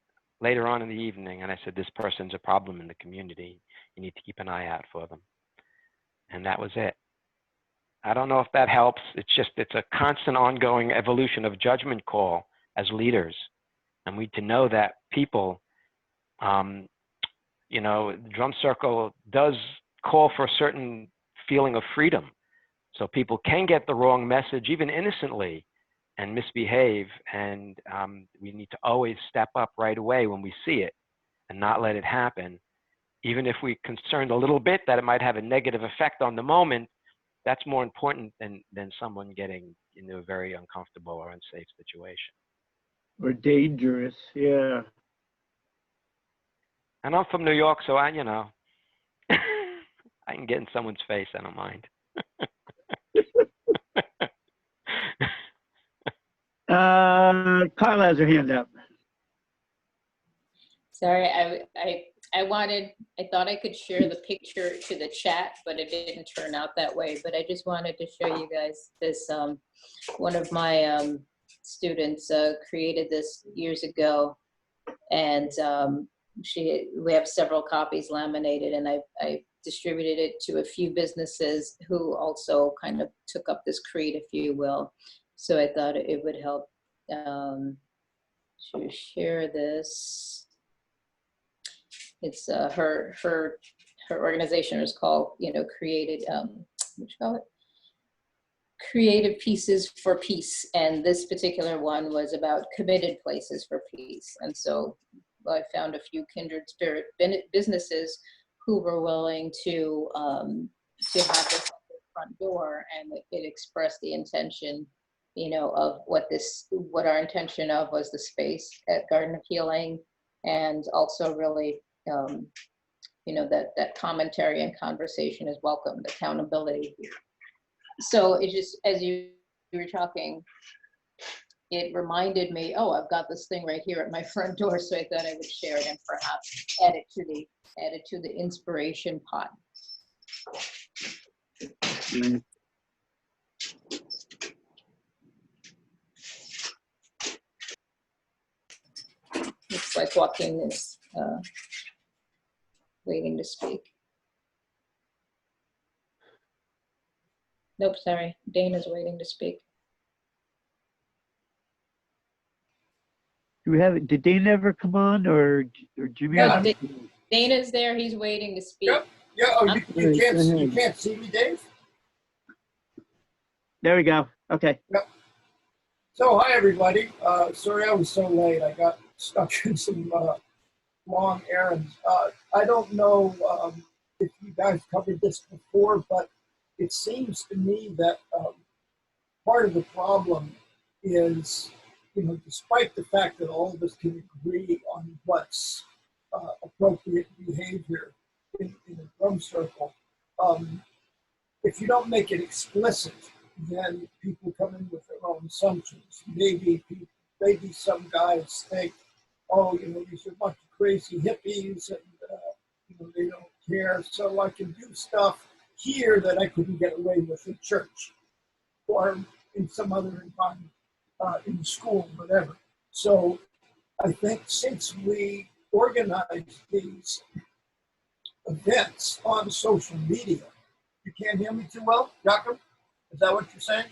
on in the evening, and I said, this person's a problem in the community. You need to keep an eye out for them. And that was it. I don't know if that helps. It's a constant ongoing evolution of judgment call as leaders. And we need to know that people, the drum circle does call for a certain feeling of freedom. So people can get the wrong message, even innocently, and misbehave. And we need to always step up right away when we see it and not let it happen. Even if we're concerned a little bit that it might have a negative effect on the moment, that's more important than someone getting into a very uncomfortable or unsafe situation. Or dangerous, yeah. And I'm from New York, so I can get in someone's face. I don't mind. Carla has her hand up. Sorry, I thought I could share the picture to the chat, but it didn't turn out that way. But I just wanted to show you guys this. One of my students created this years ago, and we have several copies laminated, and I distributed it to a few businesses who also kind of took up this creed, if you will. So I thought it would help to share this. It's her organization is called, Created, what you call it? Creative Pieces for Peace. And this particular one was about committed places for peace. And so I found a few kindred spirit businesses who were willing to have this at their front door, and it expressed the intention, of what our intention of was the space at Garden of Healing, and also really, that commentary and conversation is welcome, accountability. So it just, as you were talking, it reminded me, oh, I've got this thing right here at my front door, so I thought I would share it and perhaps add it to the inspiration pot. Mm. It's like Joaquin is waiting to speak. Nope, sorry, Dana's waiting to speak. Do we have it? Did Dana ever come on, or Jimmy? No, Dana's there. He's waiting to speak. Yep. Yeah. Oh, you can't see me, Dave? There we go. Okay. Yep. So hi everybody. Sorry I was so late. I got stuck in some long errands. I don't know if you guys covered this before, but it seems to me that part of the problem is, despite the fact that all of us can agree on what's appropriate behavior in a drum circle, if you don't make it explicit, then people come in with their own assumptions. Maybe some guys think, oh, these are a bunch of crazy hippies and they don't care, so I can do stuff here that I couldn't get away with in church or in some other environment, in school, whatever. So I think since we organize these events on social media, you can't hear me too well, Jacob? Is that what you're saying?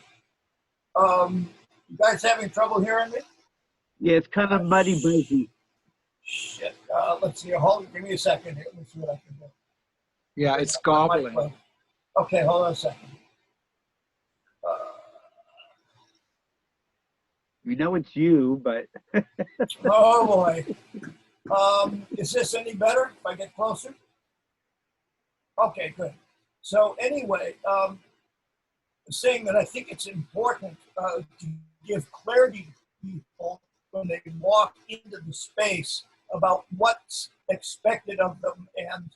You guys having trouble hearing me? Yeah, it's kind of muddy, breezy. Shit. Let's see. Give me a second here. Let's see what I can do. Yeah, it's gobbling. Okay, hold on a second. We know it's you, but Oh boy. Is this any better if I get closer? Okay, good. So anyway, saying that I think it's important to give clarity to people when they walk into the space about what's expected of them and,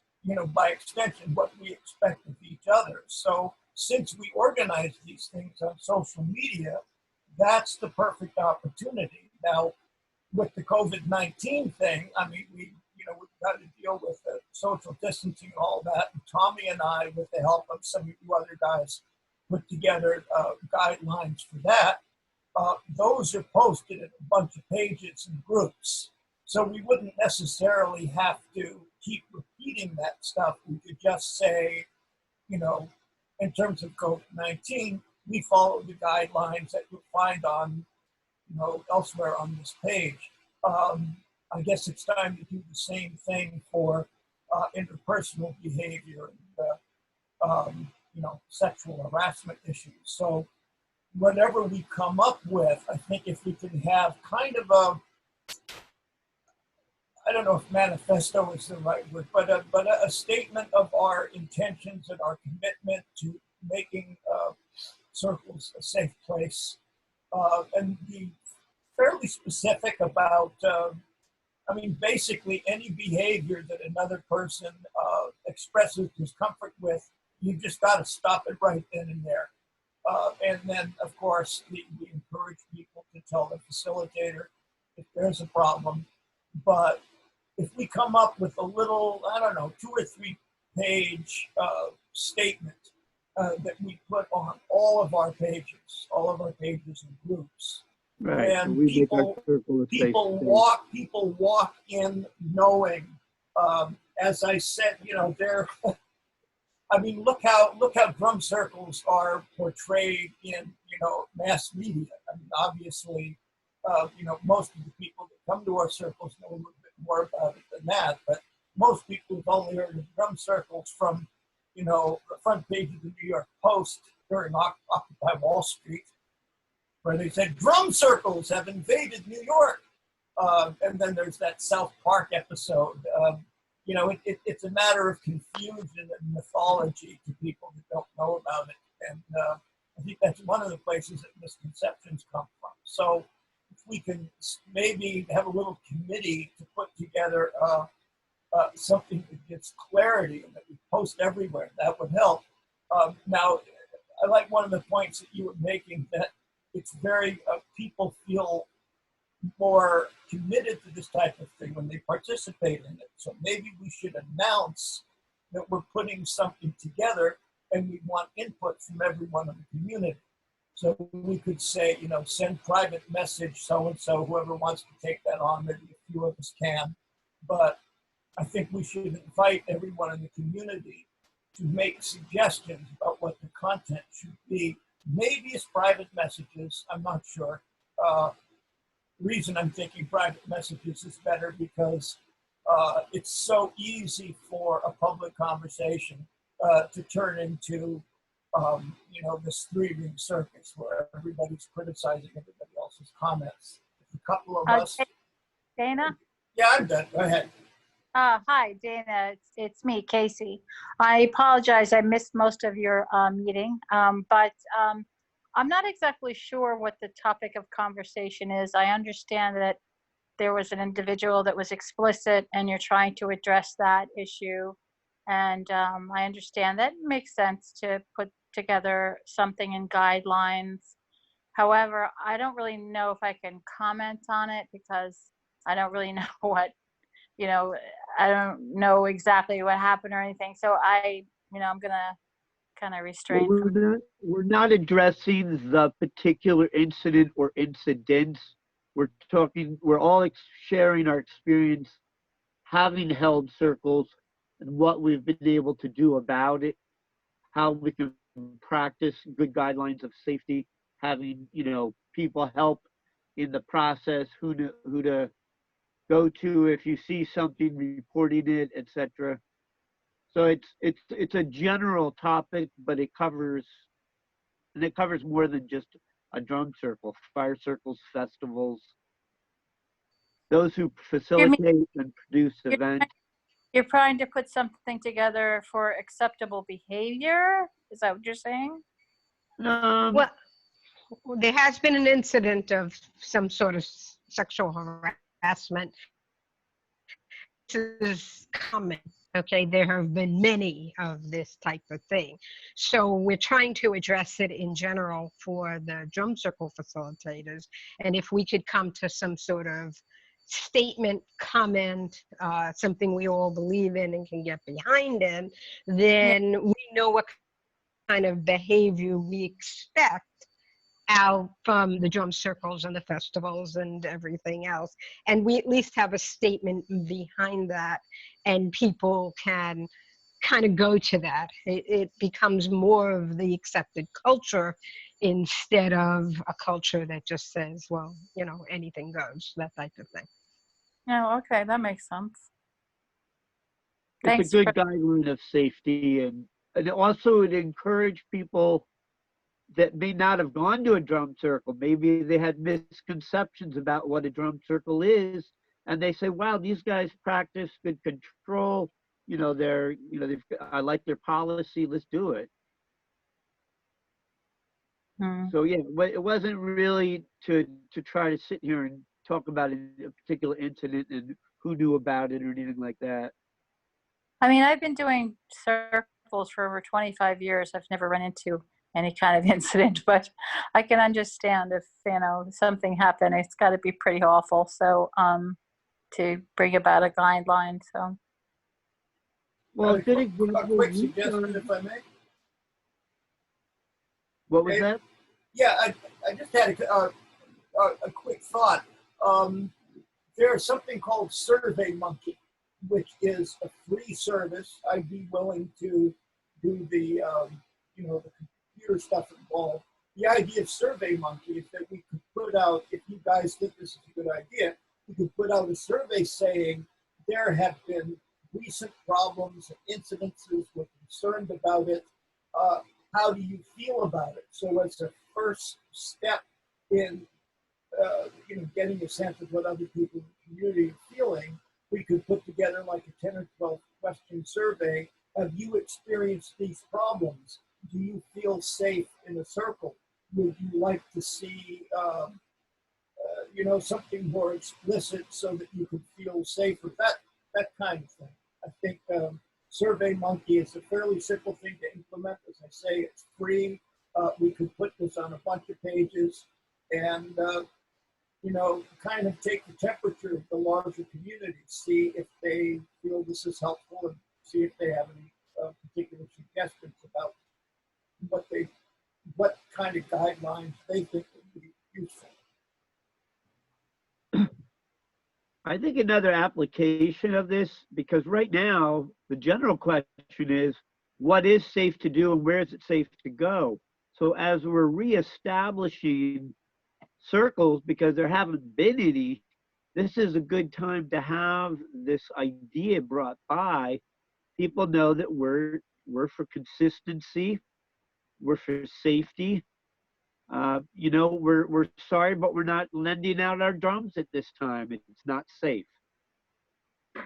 by extension, what we expect of each other. So since we organize these things on social media, that's the perfect opportunity. Now, with the COVID-19 thing, I mean, we've got to deal with the social distancing and all that. And Tommy and I, with the help of some of you other guys, put together guidelines for that. Those are posted in a bunch of pages and groups. So we wouldn't necessarily have to keep repeating that stuff. We could just say, in terms of COVID-19, we follow the guidelines that you'll find on, elsewhere on this page. I guess it's time to do the same thing for interpersonal behavior and, sexual harassment issues. So whatever we come up with, I think if we can have kind of I don't know if manifesto is the right word, but a statement of our intentions and our commitment to making circles a safe place, and be fairly specific about, basically any behavior that another person expresses discomfort with, you just got to stop it right then and there. And then, of course, we encourage people to tell the facilitator if there's a problem. But if we come up with a little, 2 or 3 page statement that we put on all of our pages and groups, right. and So we people walk in knowing As I said, you know, they're, I mean, look how drum circles are portrayed in, you know, mass media. I mean, obviously, you know, most of the people that come to our circles know a little bit more about it than that, but most people have only heard of drum circles from, you know, the front page of the New York Post during Occupy Wall Street, where they said drum circles have invaded New York. And then there's that South Park episode. You know, it's a matter of confusion and mythology to people that don't know about it. And I think that's one of the places that misconceptions come from. So if we can maybe have a little committee to put together something that gives clarity and that we post everywhere, that would help. Now, I like one of the points that you were making, that it's very, people feel more committed to this type of thing when they participate in it. So maybe we should announce that we're putting something together and we want input from everyone in the community. So we could say, you know, send private message so-and-so, whoever wants to take that on, maybe a few of us can. But I think we should invite everyone in the community to make suggestions about what the content should be. Maybe it's private messages, I'm not sure. Reason I'm thinking private messages is better because it's so easy for a public conversation to turn into, you know, this three-ring circus where everybody's criticizing everybody else's comments. A couple of us. Dana? Yeah, I'm done. Go ahead. Hi, Dana. It's me, Casey. I apologize. I missed most of your meeting, but I'm not exactly sure what the topic of conversation is. I understand that there was an individual that was explicit and you're trying to address that issue. And I understand that makes sense to put together something in guidelines. However, I don't really know if I can comment on it because I don't really know what, you know, I don't know exactly what happened or anything. So I'm gonna kind of restrain. We're not addressing the particular incident or incidents. We're all sharing our experience having held circles and what we've been able to do about it, how we can practice good guidelines of safety, having, you know, people help in the process, who to go to if you see something, reporting it, etc. So it's a general topic, but it covers more than just a drum circle, fire circles, festivals, those who facilitate and produce events. You're trying to put something together for acceptable behavior? Is that what you're saying? Well, there has been an incident of some sort of sexual harassment. This is common. Okay, there have been many of this type of thing. So we're trying to address it in general for the drum circle facilitators. And if we could come to some sort of statement, comment, something we all believe in and can get behind in, then we know what kind of behavior we expect out from the drum circles and the festivals and everything else. And we at least have a statement behind that, and people can kind of go to that. It becomes more of the accepted culture instead of a culture that just says, well, you know, anything goes, that type of thing. Oh, okay, that makes sense. It's a good guideline of safety, and also it encouraged people that may not have gone to a drum circle. Maybe they had misconceptions about what a drum circle is, and they say, wow, these guys practice good control. You know, I like their policy, let's do it. So yeah, it wasn't really to try to sit here and talk about a particular incident and who knew about it or anything like that. I mean, I've been doing circles for over 25 years. I've never run into any kind of incident, but I can understand if, you know, something happened, it's got to be pretty awful. So to bring about a guideline. So. Well, a quick suggestion, if I may. What was that? Yeah, I just had a quick thought. There's something called SurveyMonkey, which is a free service. I'd be willing to do the, you know, the computer stuff involved. The idea of SurveyMonkey is that we could put out, if you guys think this is a good idea, we could put out a survey saying there have been recent problems and incidences, we're concerned about it. How do you feel about it? So as a first step in you know, getting a sense of what other people in the community are feeling, we could put together like a 10 or 12 question survey. Have you experienced these problems? Do you feel safe in a circle? Would you like to see, you know, something more explicit so that you could feel safer? That kind of thing. I think SurveyMonkey is a fairly simple thing to implement. As I say, it's free. We could put this on a bunch of pages and, you know, kind of take the temperature of the larger community, see if they feel this is helpful, and see if they have any particular suggestions about what kind of guidelines they think would be useful. I think another application of this, because right now the general question is, what is safe to do and where is it safe to go? So as we're reestablishing circles, because there haven't been any, this is a good time to have this idea brought by. People know that we're for consistency, we're for safety. You know, we're sorry, but we're not lending out our drums at this time. It's not safe.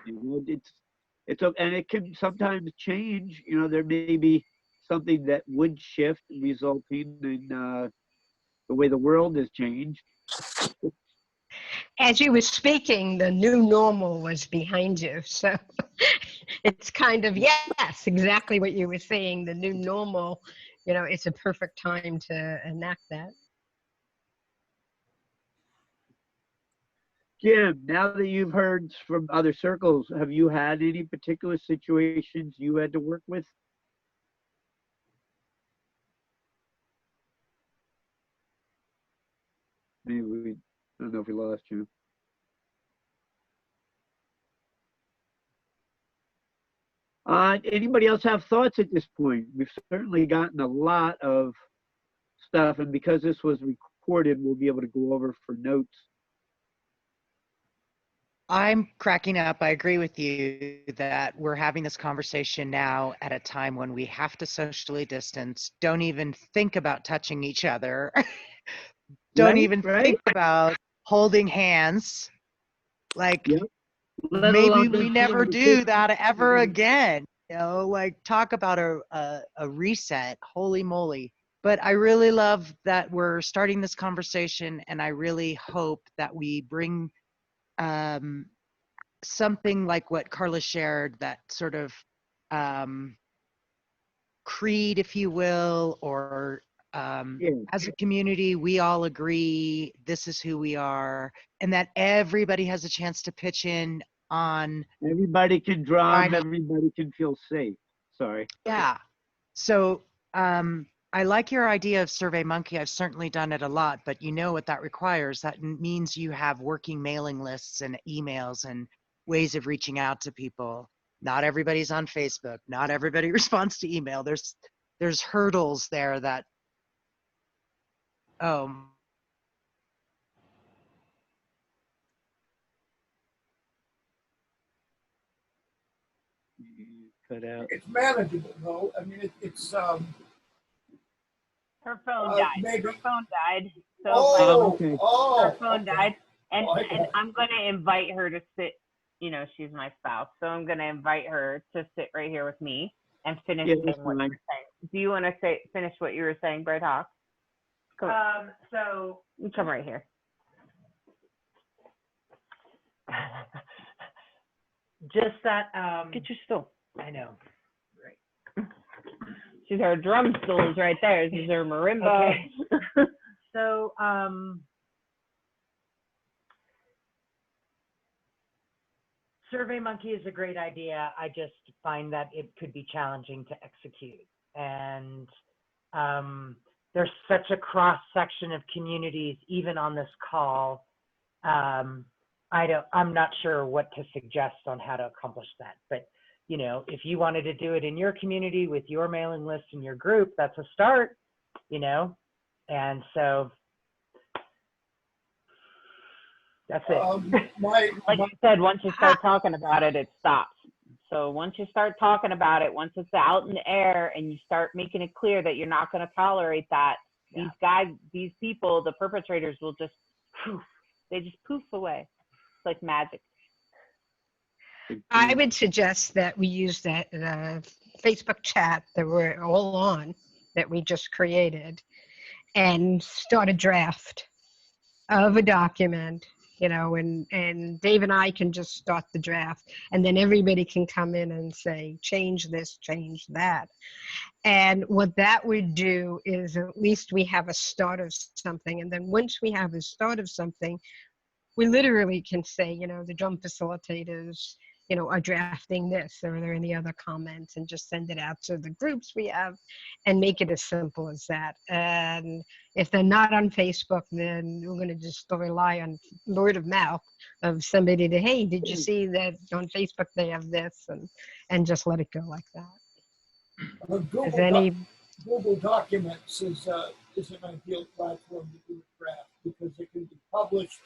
You know, and it can sometimes change. You know, there may be something that would shift, resulting in the way the world has changed. As you were speaking, the new normal was behind you. So it's kind of, yes, exactly what you were saying. The new normal, you know, it's a perfect time to enact that. Jim, now that you've heard from other circles, have you had any particular situations you had to work with? Maybe I don't know if we lost you. Anybody else have thoughts at this point? We've certainly gotten a lot of stuff, and because this was recorded, we'll be able to go over for notes. I'm cracking up. I agree with you that we're having this conversation now at a time when we have to socially distance. Don't even think about touching each other. Don't even think about holding hands. Like, Yep. maybe we never do that ever again. You know, like, talk about a reset. Holy moly. But I really love that we're starting this conversation, and I really hope that we bring something like what Carla shared, that sort of creed, if you will, or as a community, we all agree this is who we are, and that everybody has a chance to pitch in on. Everybody can drum, everybody can feel safe. Sorry. Yeah. So I like your idea of SurveyMonkey. I've certainly done it a lot, but you know what that requires. That means you have working mailing lists and emails and ways of reaching out to people. Not everybody's on Facebook. Not everybody responds to email. There's hurdles there that, Cut out. It's manageable, though. I mean, it's Her phone died. maybe. Her phone died. So Okay. her phone died. And, Oh, I got and it. I'm going to invite her to sit, you know, she's my spouse. So I'm going to invite her to sit right here with me and finish saying what you were saying. Do you want to finish what you were saying, Bright Hawk? So you come right here. just that, Get your stool. I know. Right. She's our drum stools right there. This is her marimba. Okay. So, SurveyMonkey is a great idea. I just find that it could be challenging to execute. And there's such a cross section of communities, even on this call. I'm not sure what to suggest on how to accomplish that. But, you know, if you wanted to do it in your community with your mailing list and your group, that's a start, you know? And so that's it. My, Like you said, once you start talking about it, it stops. So once you start talking about it, once it's out in the air and you start making it clear that you're not going to tolerate that, these guys, these people, the perpetrators will just, poof, they just poof away. It's like magic. I would suggest that we use that Facebook chat that we're all on, that we just created, and start a draft of a document, you know, and Dave and I can just start the draft, and then everybody can come in and say, change this, change that. And what that would do is at least we have a start of something. And then once we have a start of something, we literally can say, you know, the drum facilitators, you know, are drafting this, or are there any other comments, and just send it out to the groups we have and make it as simple as that. And if they're not on Facebook, then we're going to just rely on word of mouth of somebody to, hey, did you see that on Facebook they have this, and just let it go like that. Is any Google Documents is an ideal platform to do a draft because it can be published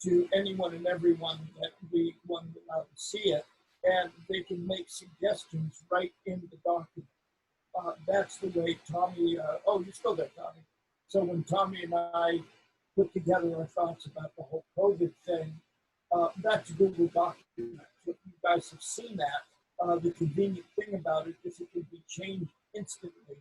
to anyone and everyone that we want to allow to see it, and they can make suggestions right in the document. That's the way Tommy, oh, you're still there, Tommy. So when Tommy and I put together our thoughts about the whole COVID thing, that's Google Documents. If you guys have seen that, the convenient thing about it is it can be changed instantly.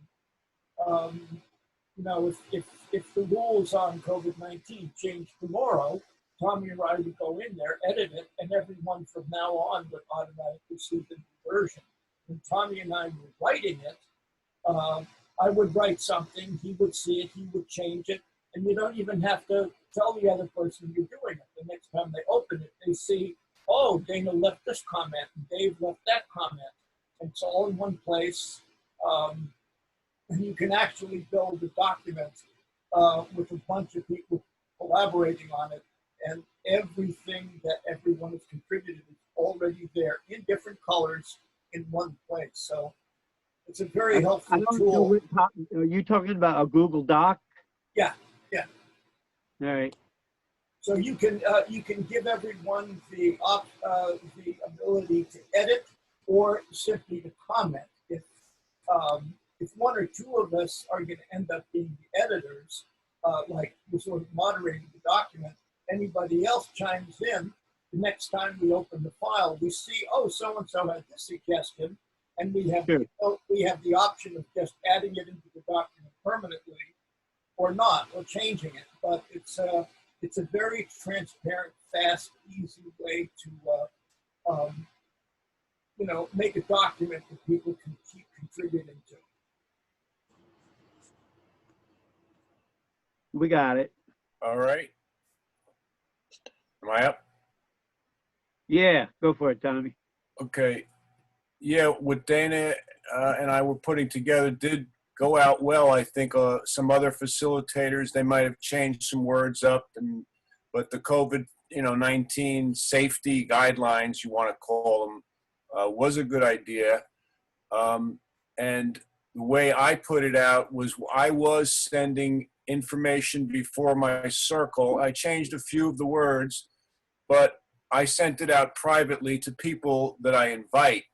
You know, if the rules on COVID-19 change tomorrow, Tommy and I would go in there, edit it, and everyone from now on would automatically see the new version. When Tommy and I were writing it, I would write something, he would see it, he would change it, and you don't even have to tell the other person you're doing it. The next time they open it, they see, oh, Dana left this comment, and Dave left that comment. And it's all in one place. And you can actually build a document with a bunch of people collaborating on it, and everything that everyone has contributed is already there in different colors in one place. So it's a very helpful tool. Are you talking about a Google Doc? Yeah, yeah. All right. So you can give everyone the ability to edit or simply to comment. If one or two of us are going to end up being the editors, like we're sort of moderating the document, anybody else chimes in. The next time we open the file, we see, oh, so-and-so had this suggestion, and we have the option of just adding it into the document permanently, or not, or changing it. But it's a very transparent, fast, easy way to you know, make a document that people can keep contributing to. We got it. All right. Am I up? Yeah, go for it, Tommy. Okay. Yeah, what Dana and I were putting together did go out well. I think some other facilitators, they might have changed some words up, but the COVID-19 safety guidelines, you want to call them, was a good idea. And the way I put it out was I was sending information before my circle. I changed a few of the words, but I sent it out privately to people that I invite.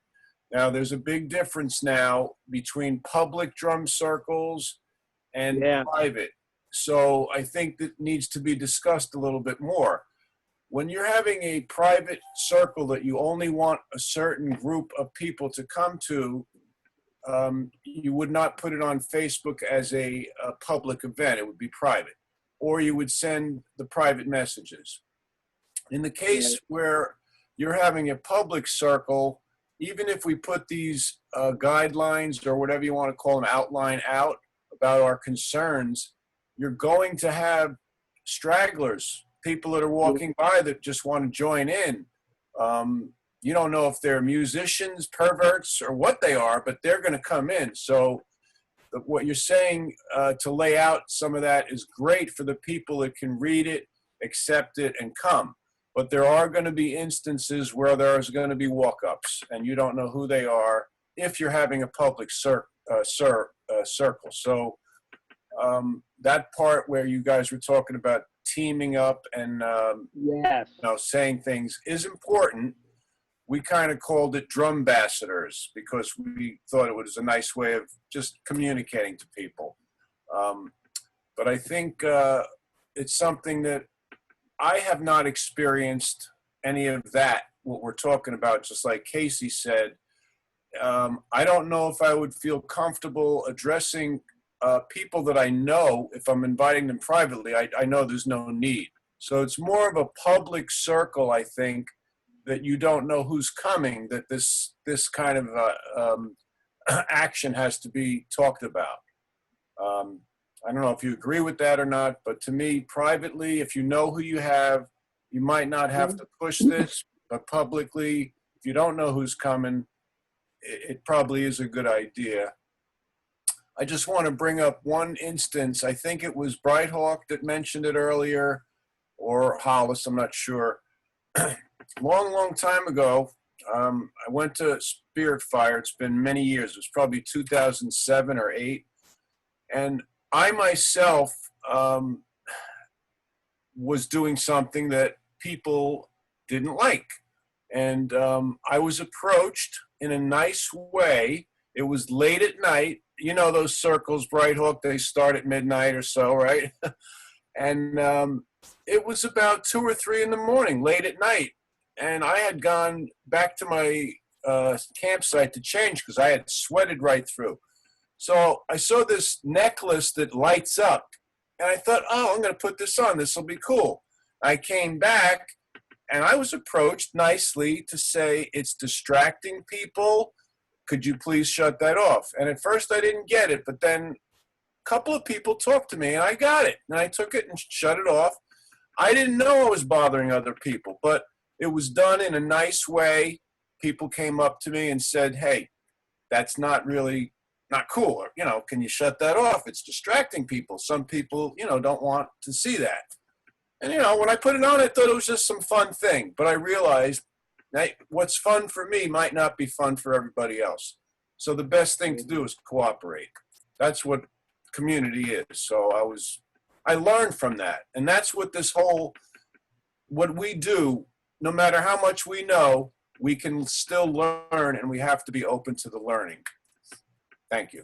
Now, there's a big difference now between public drum circles and private. So I think that needs to be discussed a little bit more. When you're having a private circle that you only want a certain group of people to come to, you would not put it on Facebook as a public event. It would be private. Or you would send the private messages. In the case where you're having a public circle, even if we put these guidelines or whatever you want to call them, outline out about our concerns, you're going to have stragglers, people that are walking by that just want to join in. You don't know if they're musicians, perverts, or what they are, but they're going to come in. So what you're saying to lay out some of that is great for the people that can read it accept it and come. But there are going to be instances where there's going to be walk-ups, and you don't know who they are if you're having a public circle. So that part where you guys were talking about teaming up and Yes. saying things is important. We kind of called it DrumFacilitors because we thought it was a nice way of just communicating to people. But I think it's something that I have not experienced any of that, what we're talking about, just like Casey said. I don't know if I would feel comfortable addressing people that I know if I'm inviting them privately. I know there's no need. So it's more of a public circle, I think, that you don't know who's coming, that this kind of action has to be talked about. I don't know if you agree with that or not, but to me, privately, if you know who you have, you might not have to push this, but publicly, if you don't know who's coming, it probably is a good idea. I just want to bring up one instance. I think it was Brighthawk that mentioned it earlier, or Hollis, I'm not sure. Long time ago, I went to Spirit Fire. It's been many years. It was probably 2007 or 8. And I myself was doing something that people didn't like. And I was approached in a nice way. It was late at night. You know those circles, Brighthawk, they start at midnight or so, right? And it was about 2 or 3 in the morning, late at night. And I had gone back to my campsite to change because I had sweated right through. So I saw this necklace that lights up. And I thought, oh, I'm going to put this on. This will be cool. I came back and I was approached nicely to say, it's distracting people. Could you please shut that off? And at first I didn't get it, but then a couple of people talked to me and I got it. And I took it and shut it off. I didn't know I was bothering other people, but it was done in a nice way. People came up to me and said, hey, that's not cool. Or, can you shut that off? It's distracting people. Some people, don't want to see that. And, when I put it on, I thought it was just some fun thing. But I realized that what's fun for me might not be fun for everybody else. So the best thing to do is cooperate. That's what community is. So I learned from that. And that's what what we do, no matter how much we know, we can still learn, and we have to be open to the learning. Thank you.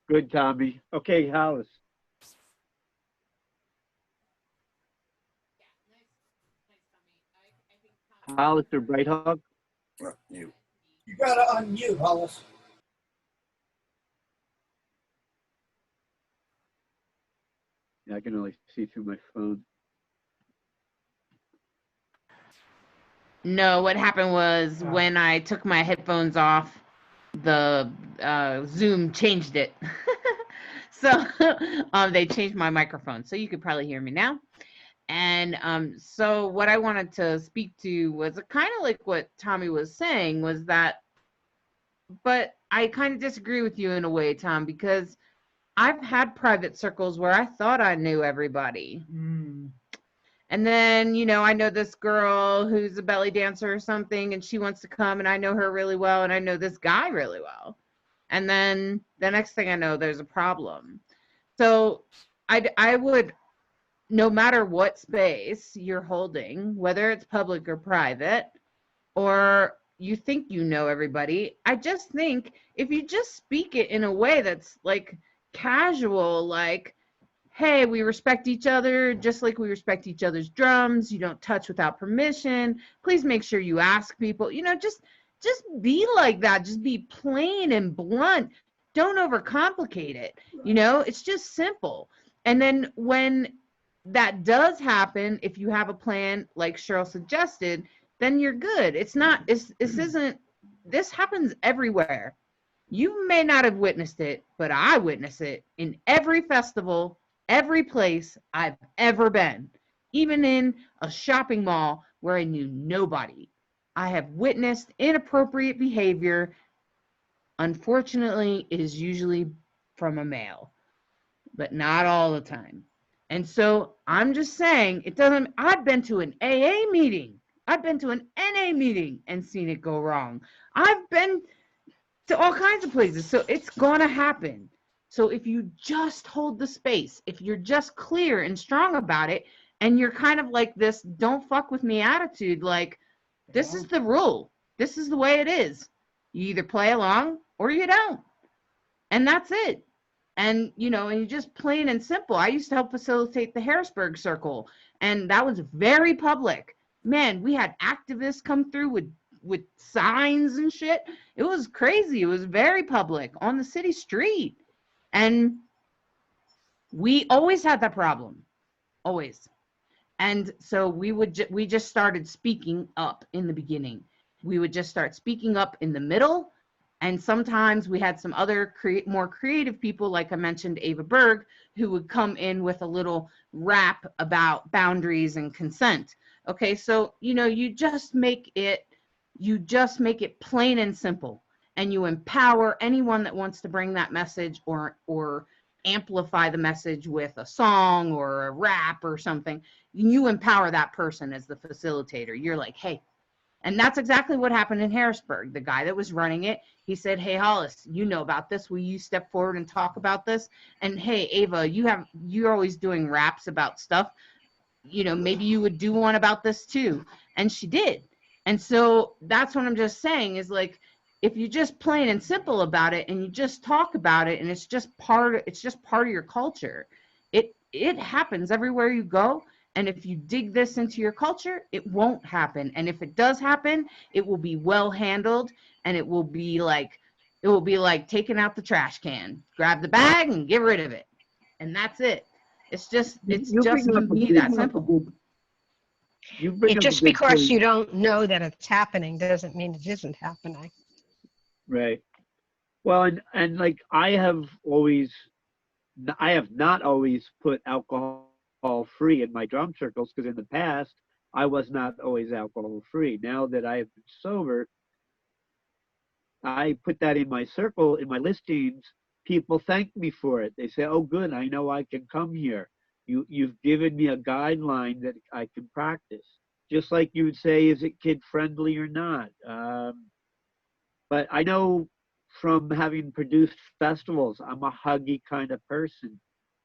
Good, Tommy. Okay, Hollis. Hollis or Brighthawk? You gotta unmute, Hollis. Yeah, I can only see through my phone. No, what happened was when I took my headphones off, the Zoom changed it. So they changed my microphone. So you could probably hear me now. And so what I wanted to speak to was kind of like what Tommy was saying was that, but I kind of disagree with you in a way, Tom, because I've had private circles where I thought I knew everybody. And then, I know this girl who's a belly dancer or something, and she wants to come, and I know her really well, and I know this guy really well. And then the next thing I know, there's a problem. So I would, no matter what space you're holding, whether it's public or private, or you think you know everybody, I just think if you just speak it in a way that's like casual, like, hey, we respect each other just like we respect each other's drums. You don't touch without permission. Please make sure you ask people, just be like that. Just be plain and blunt. Don't overcomplicate it. It's just simple. And then when that does happen, if you have a plan, like Cheryl suggested, then you're good. This happens everywhere. You may not have witnessed it, but I witness it in every festival, every place I've ever been, even in a shopping mall where I knew nobody. I have witnessed inappropriate behavior. Unfortunately, it is usually from a male, but not all the time. And so I'm just saying, it doesn't, I've been to an AA meeting. I've been to an NA meeting and seen it go wrong. I've been to all kinds of places. So it's going to happen. So if you just hold the space, if you're just clear and strong about it, and you're kind of like this, don't fuck with me attitude, like, this is the rule. This is the way it is. You either play along or you don't. And that's it. And, you know, and you just plain and simple. I used to help facilitate the Harrisburg Circle, and that was very public. Man, we had activists come through with signs and shit. It was crazy. It was very public on the city street. And we always had that problem. Always. And so we just started speaking up in the beginning. We would just start speaking up in the middle. And sometimes we had some other more creative people, like I mentioned, Ava Berg, who would come in with a little rap about boundaries and consent. Okay, so, you know, you just make it plain and simple, and you empower anyone that wants to bring that message or amplify the message with a song or a rap or something. You empower that person as the facilitator. You're like, hey. And that's exactly what happened in Harrisburg. The guy that was running it, he said, hey, Hollis, you know about this. Will you step forward and talk about this? And hey, Ava, you're always doing raps about stuff. You know, maybe you would do one about this too. And she did. And so that's what I'm just saying is, like, if you're just plain and simple about it and you just talk about it and it's just part of your culture, it happens everywhere you go. And if you dig this into your culture, it won't happen. And if it does happen, it will be well handled, and it will be like taking out the trash can. Grab the bag and get rid of it. And that's it. It's just to me that simple. Just because you don't know that it's happening doesn't mean it isn't happening. Right. Well, and like I have not always put alcohol free in my drum circles, because in the past I was not always alcohol free. Now that I have been sober, I put that in my circle, in my listings. People thank me for it. They say, oh good, I know I can come here. You've given me a guideline that I can practice. Just like you would say, is it kid friendly or not? But I know from having produced festivals, I'm a huggy kind of person.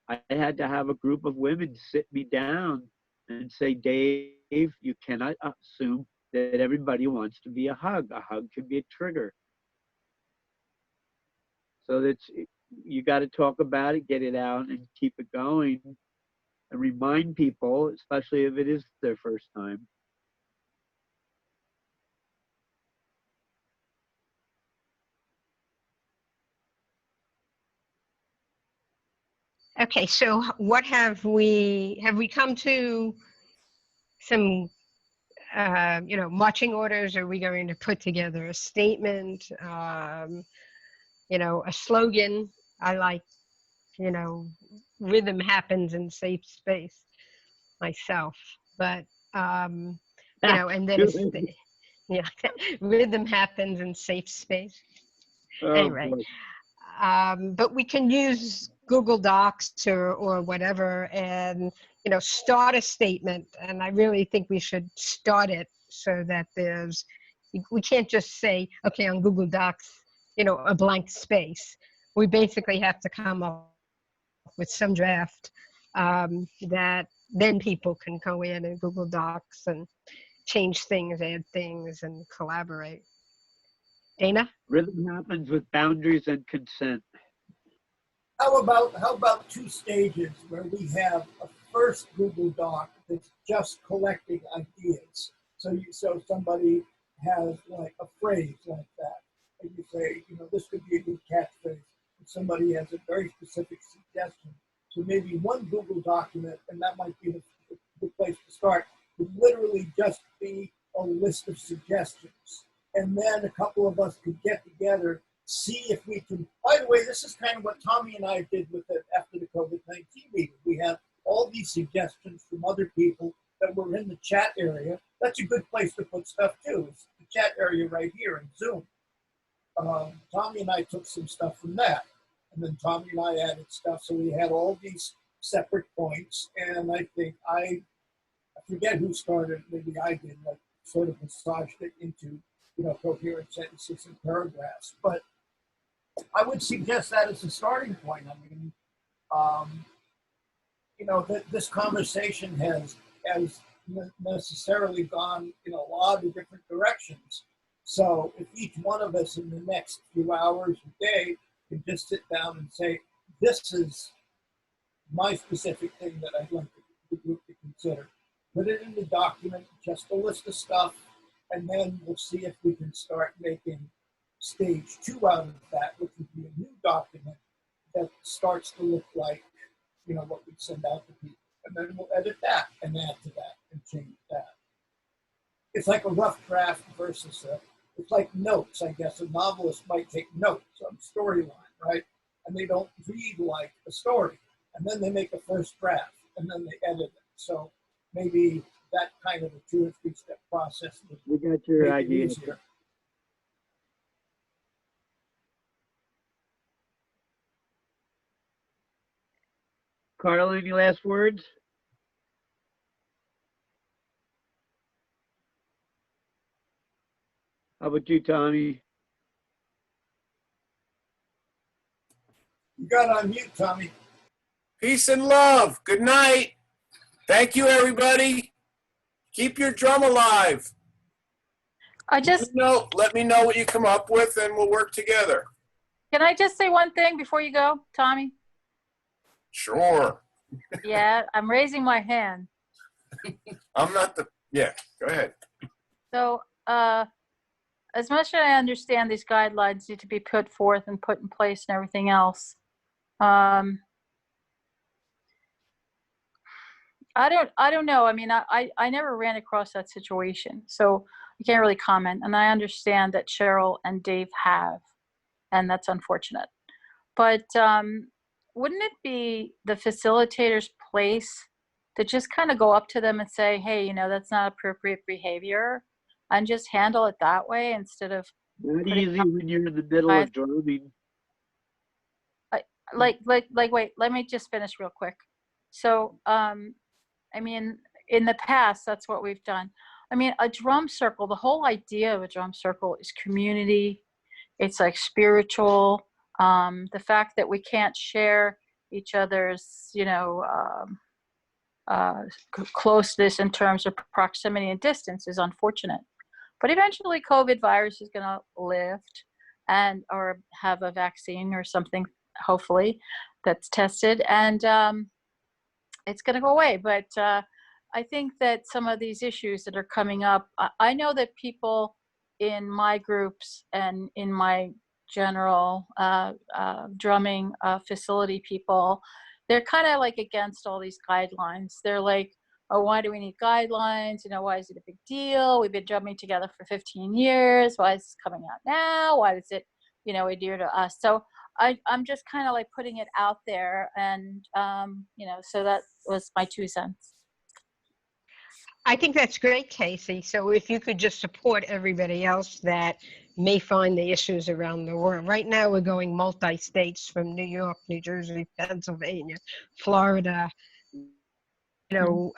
I had to have a group of women sit me down and say, Dave, you cannot assume that everybody wants to be a hug. A hug can be a trigger. So you got to talk about it, get it out, and keep it going, and remind people, especially if it is their first time. Okay, so what have we come to some marching orders? Are we going to put together a statement, a slogan? I like, rhythm happens in safe space myself, but and then rhythm happens in safe space. Anyway, but we can use Google Docs or whatever, and start a statement. And I really think we should start it so that we can't just say, okay, on Google Docs, a blank space. We basically have to come up with some draft that then people can go in Google Docs and change things, add things, and collaborate. Dana? Rhythm happens with boundaries and consent. How about 2 stages where we have a first Google Doc that's just collecting ideas? So somebody has like a phrase like that, and you say, this could be a good catchphrase. And somebody has a very specific suggestion. So maybe one Google document, and that might be the place to start, would literally just be a list of suggestions. And then a couple of us could get together, see if we can. By the way, this is kind of what Tommy and I did with it after the COVID-19 meeting. We had all these suggestions from other people that were in the chat area. That's a good place to put stuff too. It's the chat area right here in Zoom. Tommy and I took some stuff from that, and then Tommy and I added stuff. So we had all these separate points. And I think I forget who started, maybe I did, like sort of massaged it into, coherent sentences and paragraphs. But I would suggest that as a starting point. I mean, this conversation has necessarily gone in a lot of different directions. So if each one of us in the next few hours a day can just sit down and say, this is my specific thing that I'd like the group to consider. Put it in the document, just a list of stuff, and then we'll see if we can start making stage 2 out of that, which would be a new document that starts to look like, what we send out to people. And then we'll edit that and add to that and change that. It's like a rough draft versus it's like notes, I guess. A novelist might take notes on storyline, right? And they don't read like a story. And then they make a first draft and then they edit it. So maybe that kind of a 2 or 3 step process would We got your make it idea. easier. Carla, any last words? How about you, Tommy? You got on mute, Tommy. Peace and love. Good night. Thank you, everybody. Keep your drum alive. I just, Let me know what you come up with, and we'll work together. can I just say one thing before you go, Tommy? Sure. Yeah, I'm raising my hand. I'm not yeah, go ahead. So, as much as I understand these guidelines need to be put forth and put in place and everything else, I don't know. I mean, I never ran across that situation, so I can't really comment. And I understand that Cheryl and Dave have, and that's unfortunate. But wouldn't it be the facilitator's place to just kind of go up to them and say, hey, that's not appropriate behavior, and just handle it that way instead of Not easy when you're in the middle of drumming. wait, let me just finish real quick. So, I mean, in the past, that's what we've done. I mean, a drum circle, the whole idea of a drum circle is community. It's like spiritual. The fact that we can't share each other's, closeness in terms of proximity and distance is unfortunate. But eventually COVID virus is going to lift or have a vaccine or something, hopefully, that's tested. And it's going to go away. But I think that some of these issues that are coming up, I know that people in my groups and in my general drumming facility people, they're kind of like against all these guidelines. They're like, oh, why do we need guidelines? Why is it a big deal? We've been drumming together for 15 years. Why is this coming out now? Why is it, adhere to us? So I'm just kind of like putting it out there. And, so that was my 2 cents. I think that's great, Casey. So if you could just support everybody else that may find the issues around the world. Right now, we're going multi-states from New York, New Jersey, Pennsylvania, Florida, Colorado,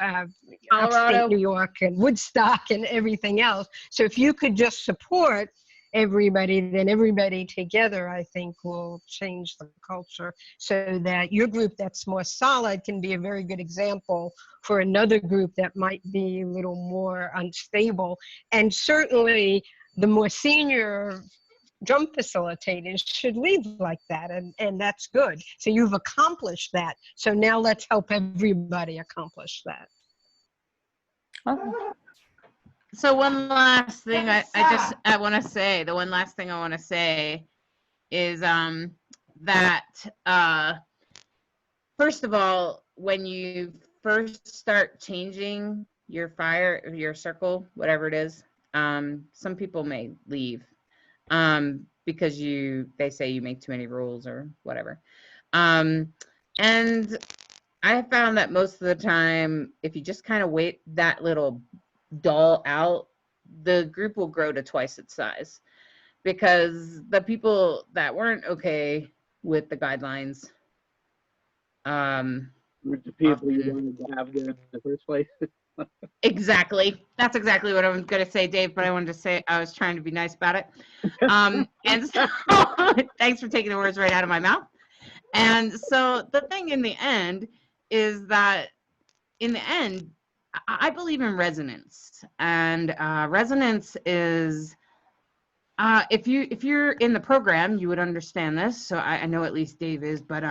upstate New York and Woodstock and everything else. So if you could just support everybody, then everybody together, I think, will change the culture so that your group that's more solid can be a very good example for another group that might be a little more unstable. And certainly the more senior drum facilitators should lead like that, and that's good. So you've accomplished that. So now let's help everybody accomplish that. Okay. So one last thing I want to say, the one last thing I want to say is that first of all, when you first start changing your circle, whatever it is, some people may leave because they say you make too many rules or whatever. And I found that most of the time, if you just kind of wait that little dull out, the group will grow to twice its size, because the people that weren't okay with the guidelines with the people you wanted to have there in the first place. Exactly. That's exactly what I was going to say, Dave, but I wanted to say I was trying to be nice about it. And so thanks for taking the words right out of my mouth. And so the thing in the end is that in the end, I believe in resonance, and resonance is if you're in the program, you would understand this. So I know at least Dave is, but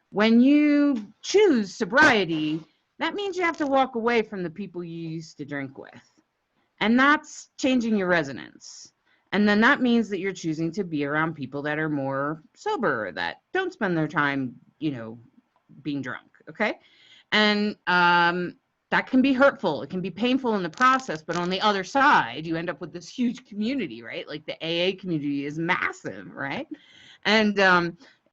when you choose sobriety, that means you have to walk away from the people you used to drink with, and that's changing your resonance. And then that means that you're choosing to be around people that are more sober, that don't spend their time, being drunk. Okay, and that can be hurtful. It can be painful in the process, but on the other side, you end up with this huge community, right? Like the AA community is massive, right? And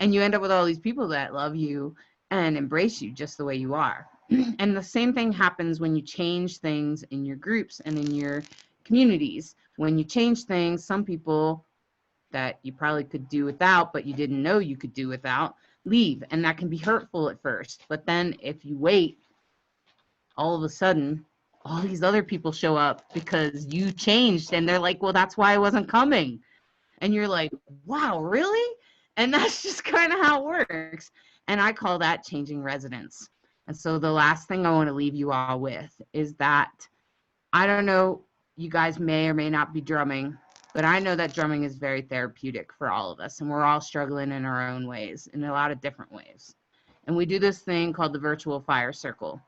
you end up with all these people that love you and embrace you just the way you are. And the same thing happens when you change things in your groups and in your communities. When you change things, some people that you probably could do without, but you didn't know you could do without, leave. And that can be hurtful at first. But then if you wait, all of a sudden, all these other people show up because you changed, and they're like, well, that's why I wasn't coming. And you're like, wow, really? And that's just kind of how it works. And I call that changing residence. And so the last thing I want to leave you all with is that, I don't know, you guys may or may not be drumming, but I know that drumming is very therapeutic for all of us, and we're all struggling in our own ways, in a lot of different ways. And we do this thing called the virtual fire circle.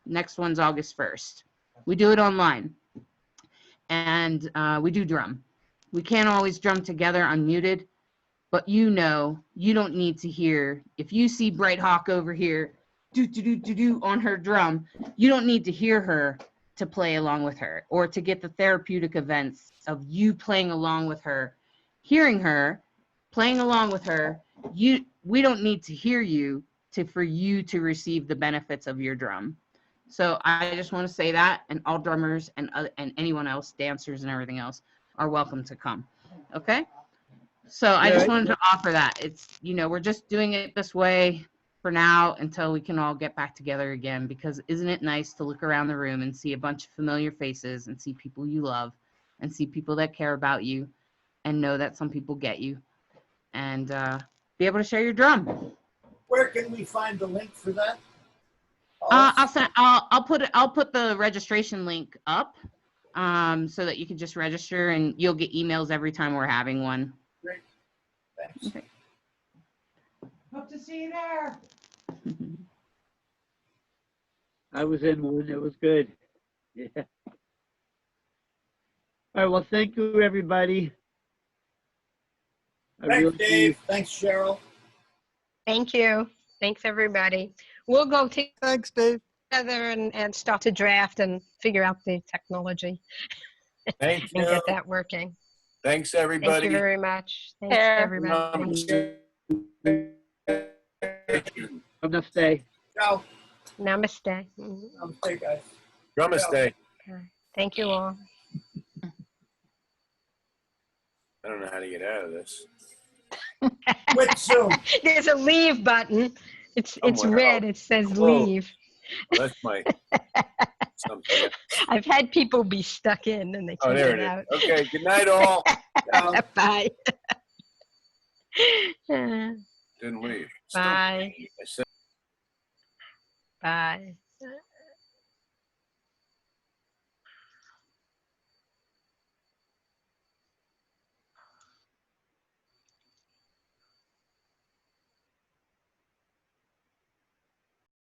Next one's August 1st. We do it online, and we do drum. We can't always drum together unmuted, but you don't need to hear. If you see Bright Hawk over here, do on her drum, you don't need to hear her to play along with her, or to get the therapeutic events of you playing along with her, hearing her, playing along with her. We don't need to hear you for you to receive the benefits of your drum. So I just want to say that, and all drummers and anyone else, dancers and everything else, are welcome to come. Okay? So I just wanted to offer that. It's, we're just doing it this way for now until we can all get back together again, because isn't it nice to look around the room and see a bunch of familiar faces and see people you love and see people that care about you and know that some people get you, and be able to share your drum. Where can we find the link for that? I'll put the registration link up, so that you can just register, and you'll get emails every time we're having one. Great. Thanks. Okay. Hope to see you there. I was in one. It was good. Yeah. All right. Well, thank you, everybody. Thanks, Dave. Thanks, Cheryl. Thank you. Thanks, everybody. We'll go Thanks, Dave. together and start to draft and figure out the technology. Thank you. And get that working. Thanks, everybody. Thank you very much. Thanks, everybody. Namaste. Ciao. Namaste. Namaste, guys. Namaste. Okay. Thank you all. I don't know how to get out of this. Quit Zoom. There's a leave button. It's Somewhere. red. It says Whoa. leave. Well, that's my something. I've had people be stuck in and they Oh, can't there get it is. out. Okay, good night, all. Bye. Didn't leave. Still- Bye. I said Bye.